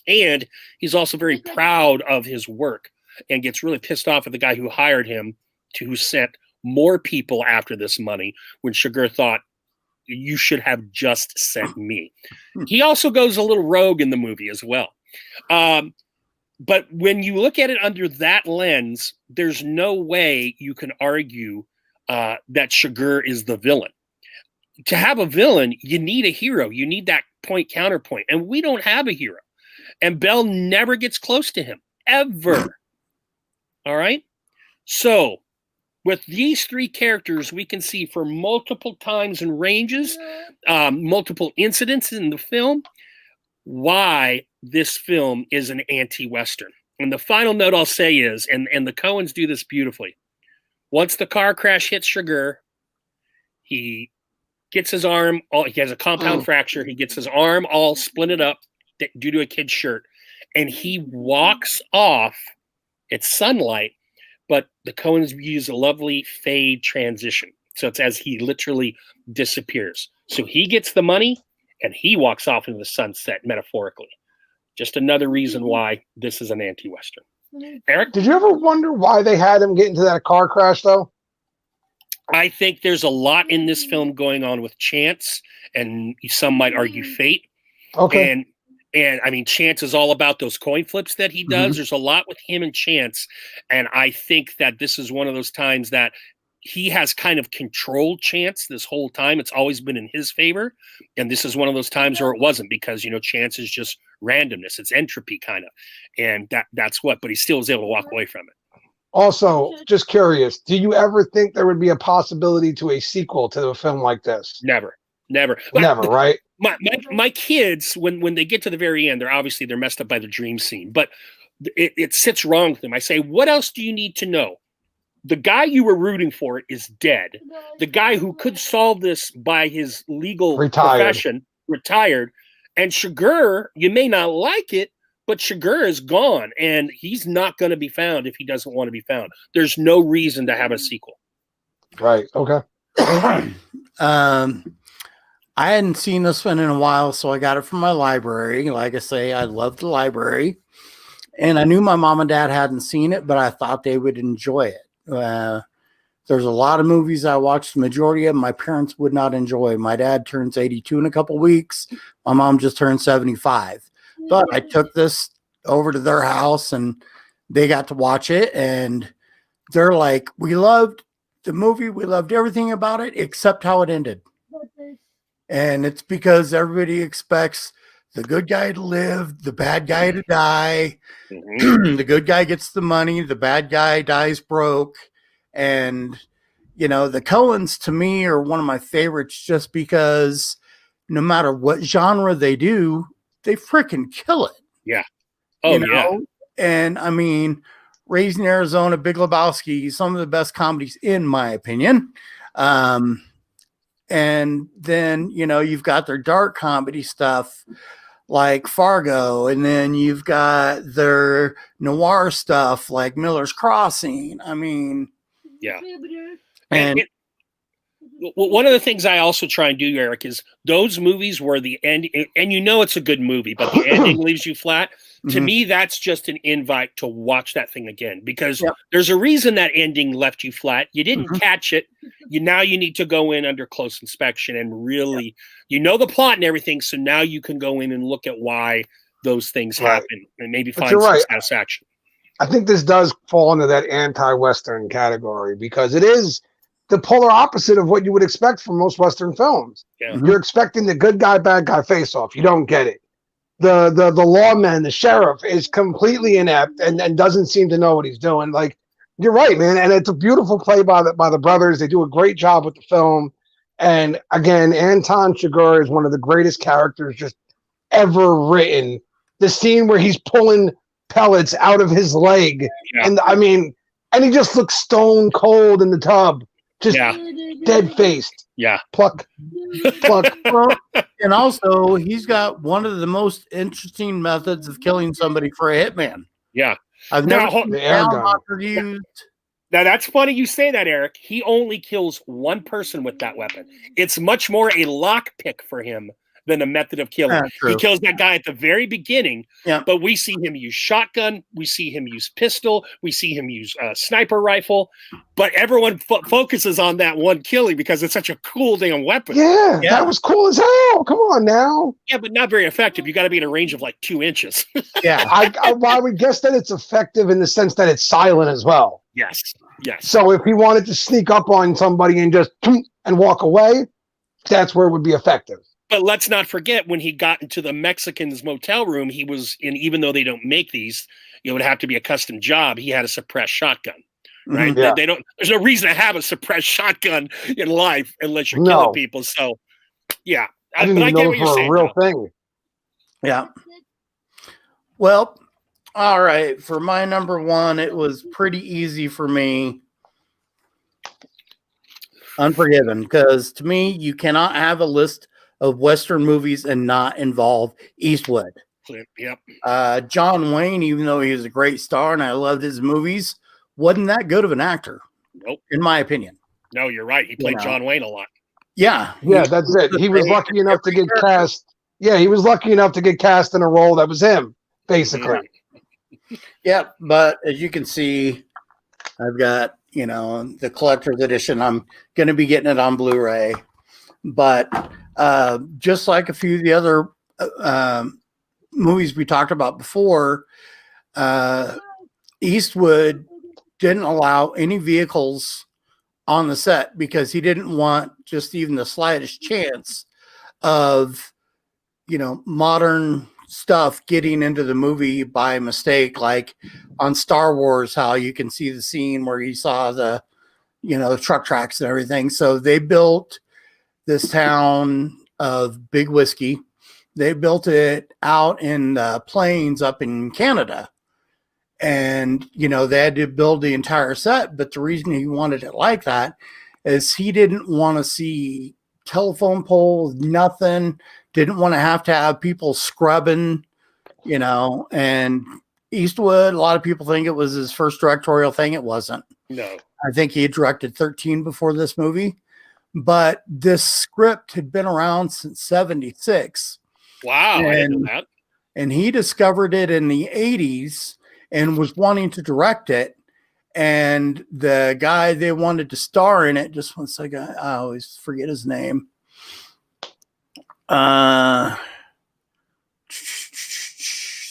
And he's also very proud of his work and gets really pissed off at the guy who hired him, who sent more people after this money, when Chigurh thought, you should have just sent me. He also goes a little rogue in the movie as well. But when you look at it under that lens, there's no way you can argue that Chigurh is the villain. To have a villain, you need a hero. You need that point counterpoint. And we don't have a hero. And Bell never gets close to him, ever. All right? So with these three characters, we can see for multiple times and ranges, multiple incidents in the film, why this film is an anti-Western. And the final note I'll say is, and the Coens do this beautifully, once the car crash hits Chigurh, he gets his arm, he has a compound fracture, he gets his arm all splinted up due to a kid's shirt, and he walks off. It's sunlight, but the Coens use a lovely fade transition. So it's as he literally disappears. So he gets the money, and he walks off into the sunset, metaphorically. Just another reason why this is an anti-Western. Eric?
Did you ever wonder why they had him get into that car crash, though?
I think there's a lot in this film going on with chance, and some might argue fate.
Okay.
And I mean, Chance is all about those coin flips that he does. Mm-hmm. There's a lot with him and Chance. And I think that this is one of those times that he has kind of controlled Chance this whole time. It's always been in his favor. And this is one of those times where it wasn't, because, you know, Chance is just randomness. It's entropy kind of. And that's what, but he still was able to walk away from it.
Also, just curious, do you ever think there would be a possibility to a sequel to a film like this?
Never,
right?
my kids, when they get to the very end, they're messed up by the dream scene, but it sits wrong with them. I say, what else do you need to know? The guy you were rooting for is dead. The guy who could solve this by his legal profession retired. And Shigur, you may not like it, but Shigur is gone, and he's not going to be found if he doesn't want to be found. There's no reason to have a sequel.
Right. Okay.
I hadn't seen this one in a while, so I got it from my library. Like I say, I love the library. And I knew my mom and dad hadn't seen it, but I thought they would enjoy it. There's a lot of movies I watched. The majority of them my parents would not enjoy. My dad turns 82 in a couple weeks. My mom just turned 75. But I took this over to their house and they got to watch it. And they're like, we loved the movie. We loved everything about it except how it ended. And it's because everybody expects the good guy to live, the bad guy to die. The good guy gets the money, the bad guy dies broke. And, you know, the Coens to me are one of my favorites just because no matter what genre they do, they freaking kill it.
Yeah. Oh, yeah.
And I mean, Raising Arizona, Big Lebowski, some of the best comedies in my opinion. And then, you know, you've got their dark comedy stuff like Fargo, and then you've got their noir stuff like Miller's Crossing. I mean,
yeah. And one of the things I also try and do, Eric, is those movies where the end, and you know it's a good movie, but the ending leaves you flat. To me, that's just an invite to watch that thing again, because there's a reason that ending left you flat. You didn't catch it. Now you need to go in under close inspection and really, you know the plot and everything, so now you can go in and look at why those things happen and maybe find some satisfaction.
I think this does fall into that anti-Western category because it is the polar opposite of what you would expect from most Western films.
Yeah.
You're expecting the good guy, bad guy face-off. You don't get it. The lawman, the sheriff, is completely inept and doesn't seem to know what he's doing. Like, you're right, man. And it's a beautiful play by the brothers. They do a great job with the film. And again, Anton Chigurh is one of the greatest characters just ever written. The scene where he's pulling pellets out of his leg, and I mean, and he just looks stone cold in the tub, just dead faced.
Yeah,
pluck.
And also, he's got one of the most interesting methods of killing somebody for a hitman.
Yeah,
I've never seen the air gun used.
Now that's funny you say that, Eric. He only kills one person with that weapon. It's much more a lockpick for him than a method of killing. He kills that guy at the very beginning, but we see him use shotgun, we see him use pistol, we see him use sniper rifle, but everyone focuses on that one killing because it's such a cool damn weapon.
Yeah, that was cool as hell. Come on now.
Yeah, but not very effective. You got to be in a range of like 2 inches.
I would guess that it's effective in the sense that it's silent as well.
Yes.
So if he wanted to sneak up on somebody and just and walk away, that's where it would be effective.
But let's not forget when he got into the Mexican's motel room, he was in, even though they don't make these, it would have to be a custom job. He had a suppressed shotgun, right? They don't, there's no reason to have a suppressed shotgun in life unless you're killing people. So yeah,
I get what you're saying. A real thing.
Yeah. Well, all right. For my number one, it was pretty easy for me. Unforgiven, because to me, you cannot have a list of Western movies and not involve Eastwood.
Yep.
John Wayne, even though he was a great star and I loved his movies, wasn't that good of an actor.
Nope.
In my opinion.
No, you're right. He played John Wayne a lot.
Yeah.
That's it. He was lucky enough to get cast. Yeah, he was lucky enough to get cast in a role that was him, basically.
Yeah, but as you can see, I've got, the collector's edition. I'm going to be getting it on Blu-ray. But just like a few of the other movies we talked about before, Eastwood didn't allow any vehicles on the set because he didn't want just even the slightest chance of, modern stuff getting into the movie by mistake, like on Star Wars, how you can see the scene where he saw the truck tracks and everything. So they built this town of Big Whiskey. They built it out in the plains up in Canada. And, they had to build the entire set. But the reason he wanted it like that is he didn't want to see telephone poles, nothing, didn't want to have people scrubbing, and Eastwood, a lot of people think it was his first directorial thing. It wasn't.
No.
I think he had directed 13 before this movie, but this script had been around since 76.
Wow. I didn't know that.
And he discovered it in the 80s and was wanting to direct it. And the guy they wanted to star in it, just one second, I always forget his name.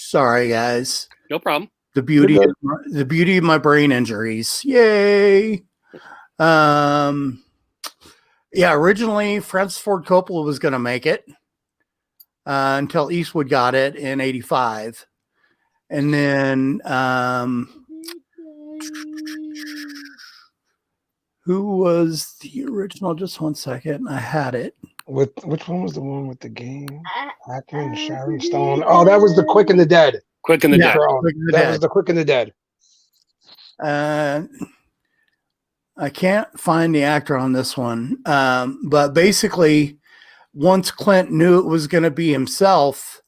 Sorry, guys.
No problem.
The beauty of my brain injuries. Yay. Originally Francis Ford Coppola was going to make it until Eastwood got it in 85. And then who was the original? Just one second. I had it.
Which one was the one with the game? Hackman, Sharon Stone. Oh, that was the Quick and the Dead.
Quick and the Dead.
That was the Quick and the Dead.
I can't find the actor on this one. But basically, once Clint knew it was going to be himself,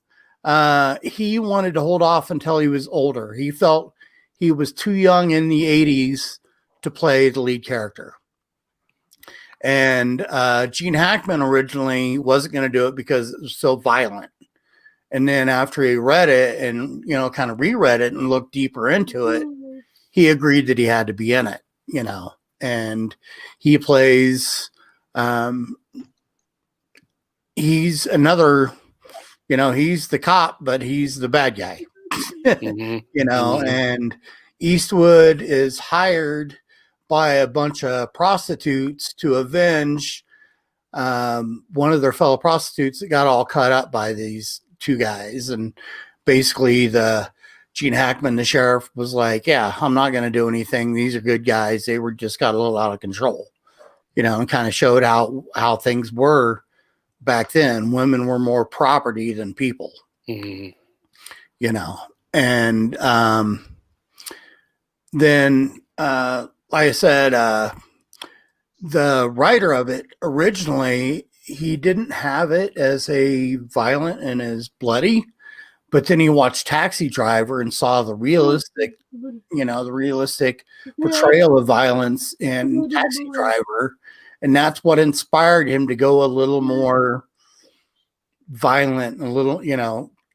he wanted to hold off until he was older. He felt he was too young in the 80s to play the lead character. And Gene Hackman originally wasn't going to do it because it was so violent. And then after he read it and, kind of reread it and looked deeper into it, he agreed that he had to be in it, and he plays, he's another, he's the cop, but he's the bad guy, and Eastwood is hired by a bunch of prostitutes to avenge one of their fellow prostitutes that got all cut up by these two guys. And basically the Gene Hackman, the sheriff, was like, yeah, I'm not going to do anything. These are good guys. They were just got a little out of control, and kind of showed how things were back then. Women were more property than people, and then, like I said, the writer of it originally, he didn't have it as a violent and as bloody, but then he watched Taxi Driver and saw the realistic portrayal of violence in Taxi Driver. And that's what inspired him to go a little more violent, a little,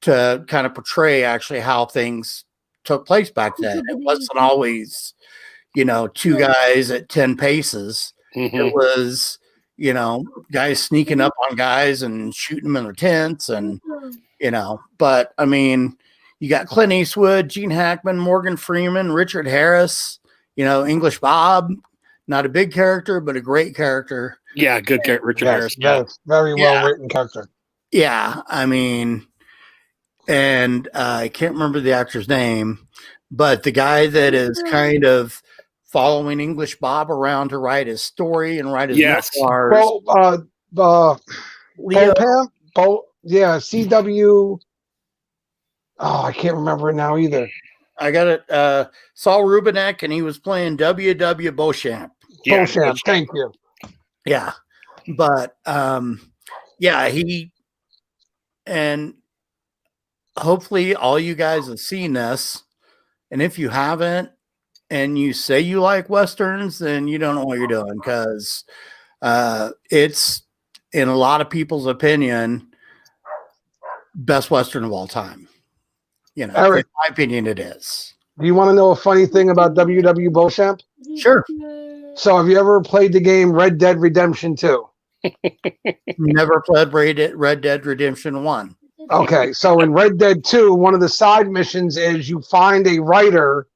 to kind of portray actually how things took place back then. It wasn't always, two guys at 10 paces. It was, guys sneaking up on guys and shooting them in their tents and, but I mean, you got Clint Eastwood, Gene Hackman, Morgan Freeman, Richard Harris, English Bob, not a big character, but a great character.
Yeah. Good character. Richard Harris.
Yeah. Very well written character.
Yeah. I mean, and I can't remember the actor's name, but the guy that is kind of following English Bob around to write his story and write his memoirs.
CW. Oh, I can't remember it now either.
I got it. Saul Rubinek, and he was playing W.W. Beauchamp.
Yeah, Beauchamp, thank you.
Yeah, but he, and hopefully all you guys have seen this, and if you haven't, and you say you like Westerns, then you don't know what you're doing, because it's, in a lot of people's opinion, best Western of all time.
Eric,
in my opinion, it is.
Do you want to know a funny thing about W.W. Beauchamp?
Sure.
So have you ever played the game Red Dead Redemption 2?
Never played Red Dead Redemption 1.
Okay, so in Red Dead 2, one of the side missions is you find a writer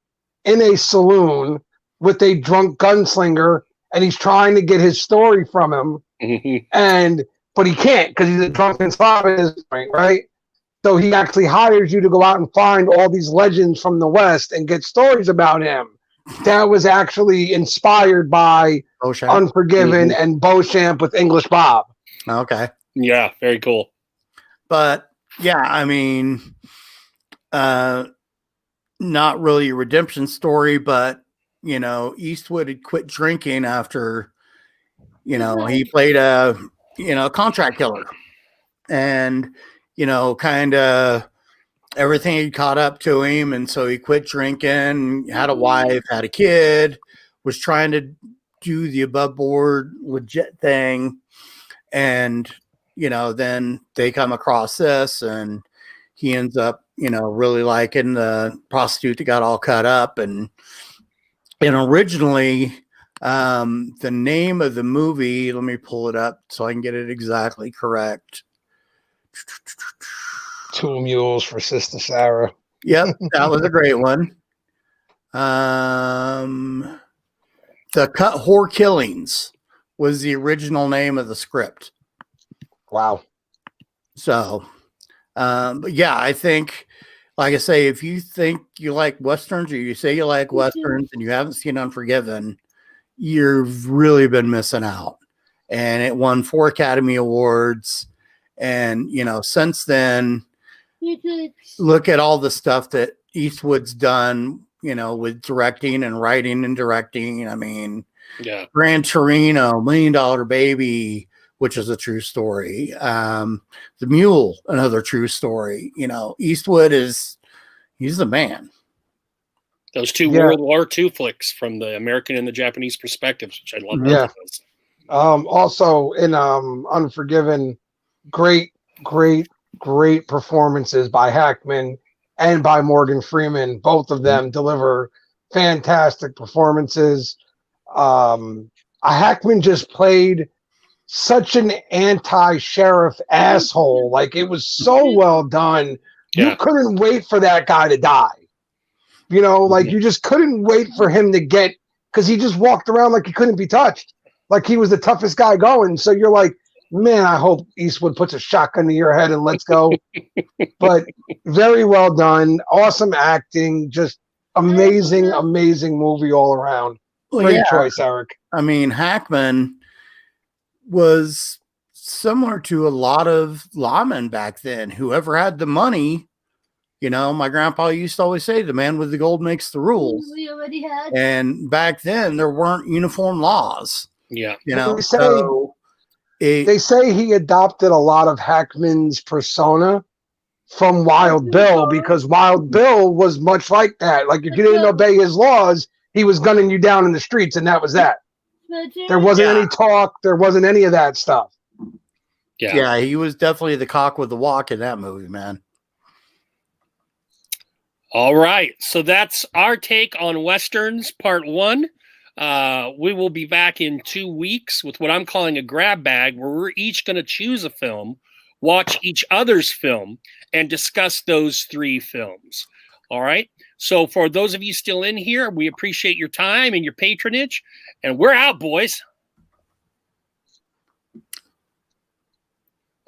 in a saloon with a drunk gunslinger, and he's trying to get his story from him, but he can't because he's a drunken slob at this point, right? So he actually hires you to go out and find all these legends from the West and get stories about him. That was actually inspired by
Beauchamp.
Unforgiven and Beauchamp with English Bob.
Okay.
Yeah, very cool.
But yeah, I mean, not really a redemption story, but Eastwood had quit drinking after, he played a, contract killer, and, kind of everything had caught up to him. And so he quit drinking, had a wife, had a kid, was trying to do the above board legit thing. And, then they come across this, and he ends up, really liking the prostitute that got all cut up. And originally, the name of the movie, let me pull it up so I can get it exactly correct.
Two Mules for Sister Sarah.
Yep, that was a great one. The Cut Whore Killings was the original name of the script.
Wow.
So, but yeah, I think, like I say, if you think you like Westerns, or you say you like Westerns and you haven't seen Unforgiven, you've really been missing out. And it won 4 Academy Awards. And, since then, look at all the stuff that Eastwood's done, with directing and writing and directing. I mean,
yeah,
Gran Torino, $1 Million Baby, which is a true story. The Mule, another true story. Eastwood he's the man.
Those two World War II flicks from the American and the Japanese perspectives, which I love.
Yeah. Also in Unforgiven, great performances by Hackman and by Morgan Freeman. Both of them deliver fantastic performances. Hackman just played such an anti-sheriff asshole. Like, it was so well done.
Yeah.
You couldn't wait for that guy to die. You just couldn't wait for him to get, because he just walked around like he couldn't be touched. Like he was the toughest guy going. So you're like, man, I hope Eastwood puts a shotgun to your head and let's go. But very well done. Awesome acting. Just amazing movie all around. Great choice, Eric.
I mean, Hackman was similar to a lot of lawmen back then. Whoever had the money, my grandpa used to always say, the man with the gold makes the rules. And back then there weren't uniform laws.
Yeah.
They say he adopted a lot of Hackman's persona from Wild Bill, because Wild Bill was much like that. Like, if you didn't obey his laws, he was gunning you down in the streets, and that was that. There wasn't any talk. There wasn't any of that stuff.
Yeah, he was definitely the cock with the walk in that movie, man.
All right. So that's our take on Westerns Part 1. We will be back in 2 weeks with what I'm calling a grab bag, where we're each going to choose a film, watch each other's film, and discuss those 3 films. All right. So for those of you still in here, we appreciate your time and your patronage. And we're out, boys.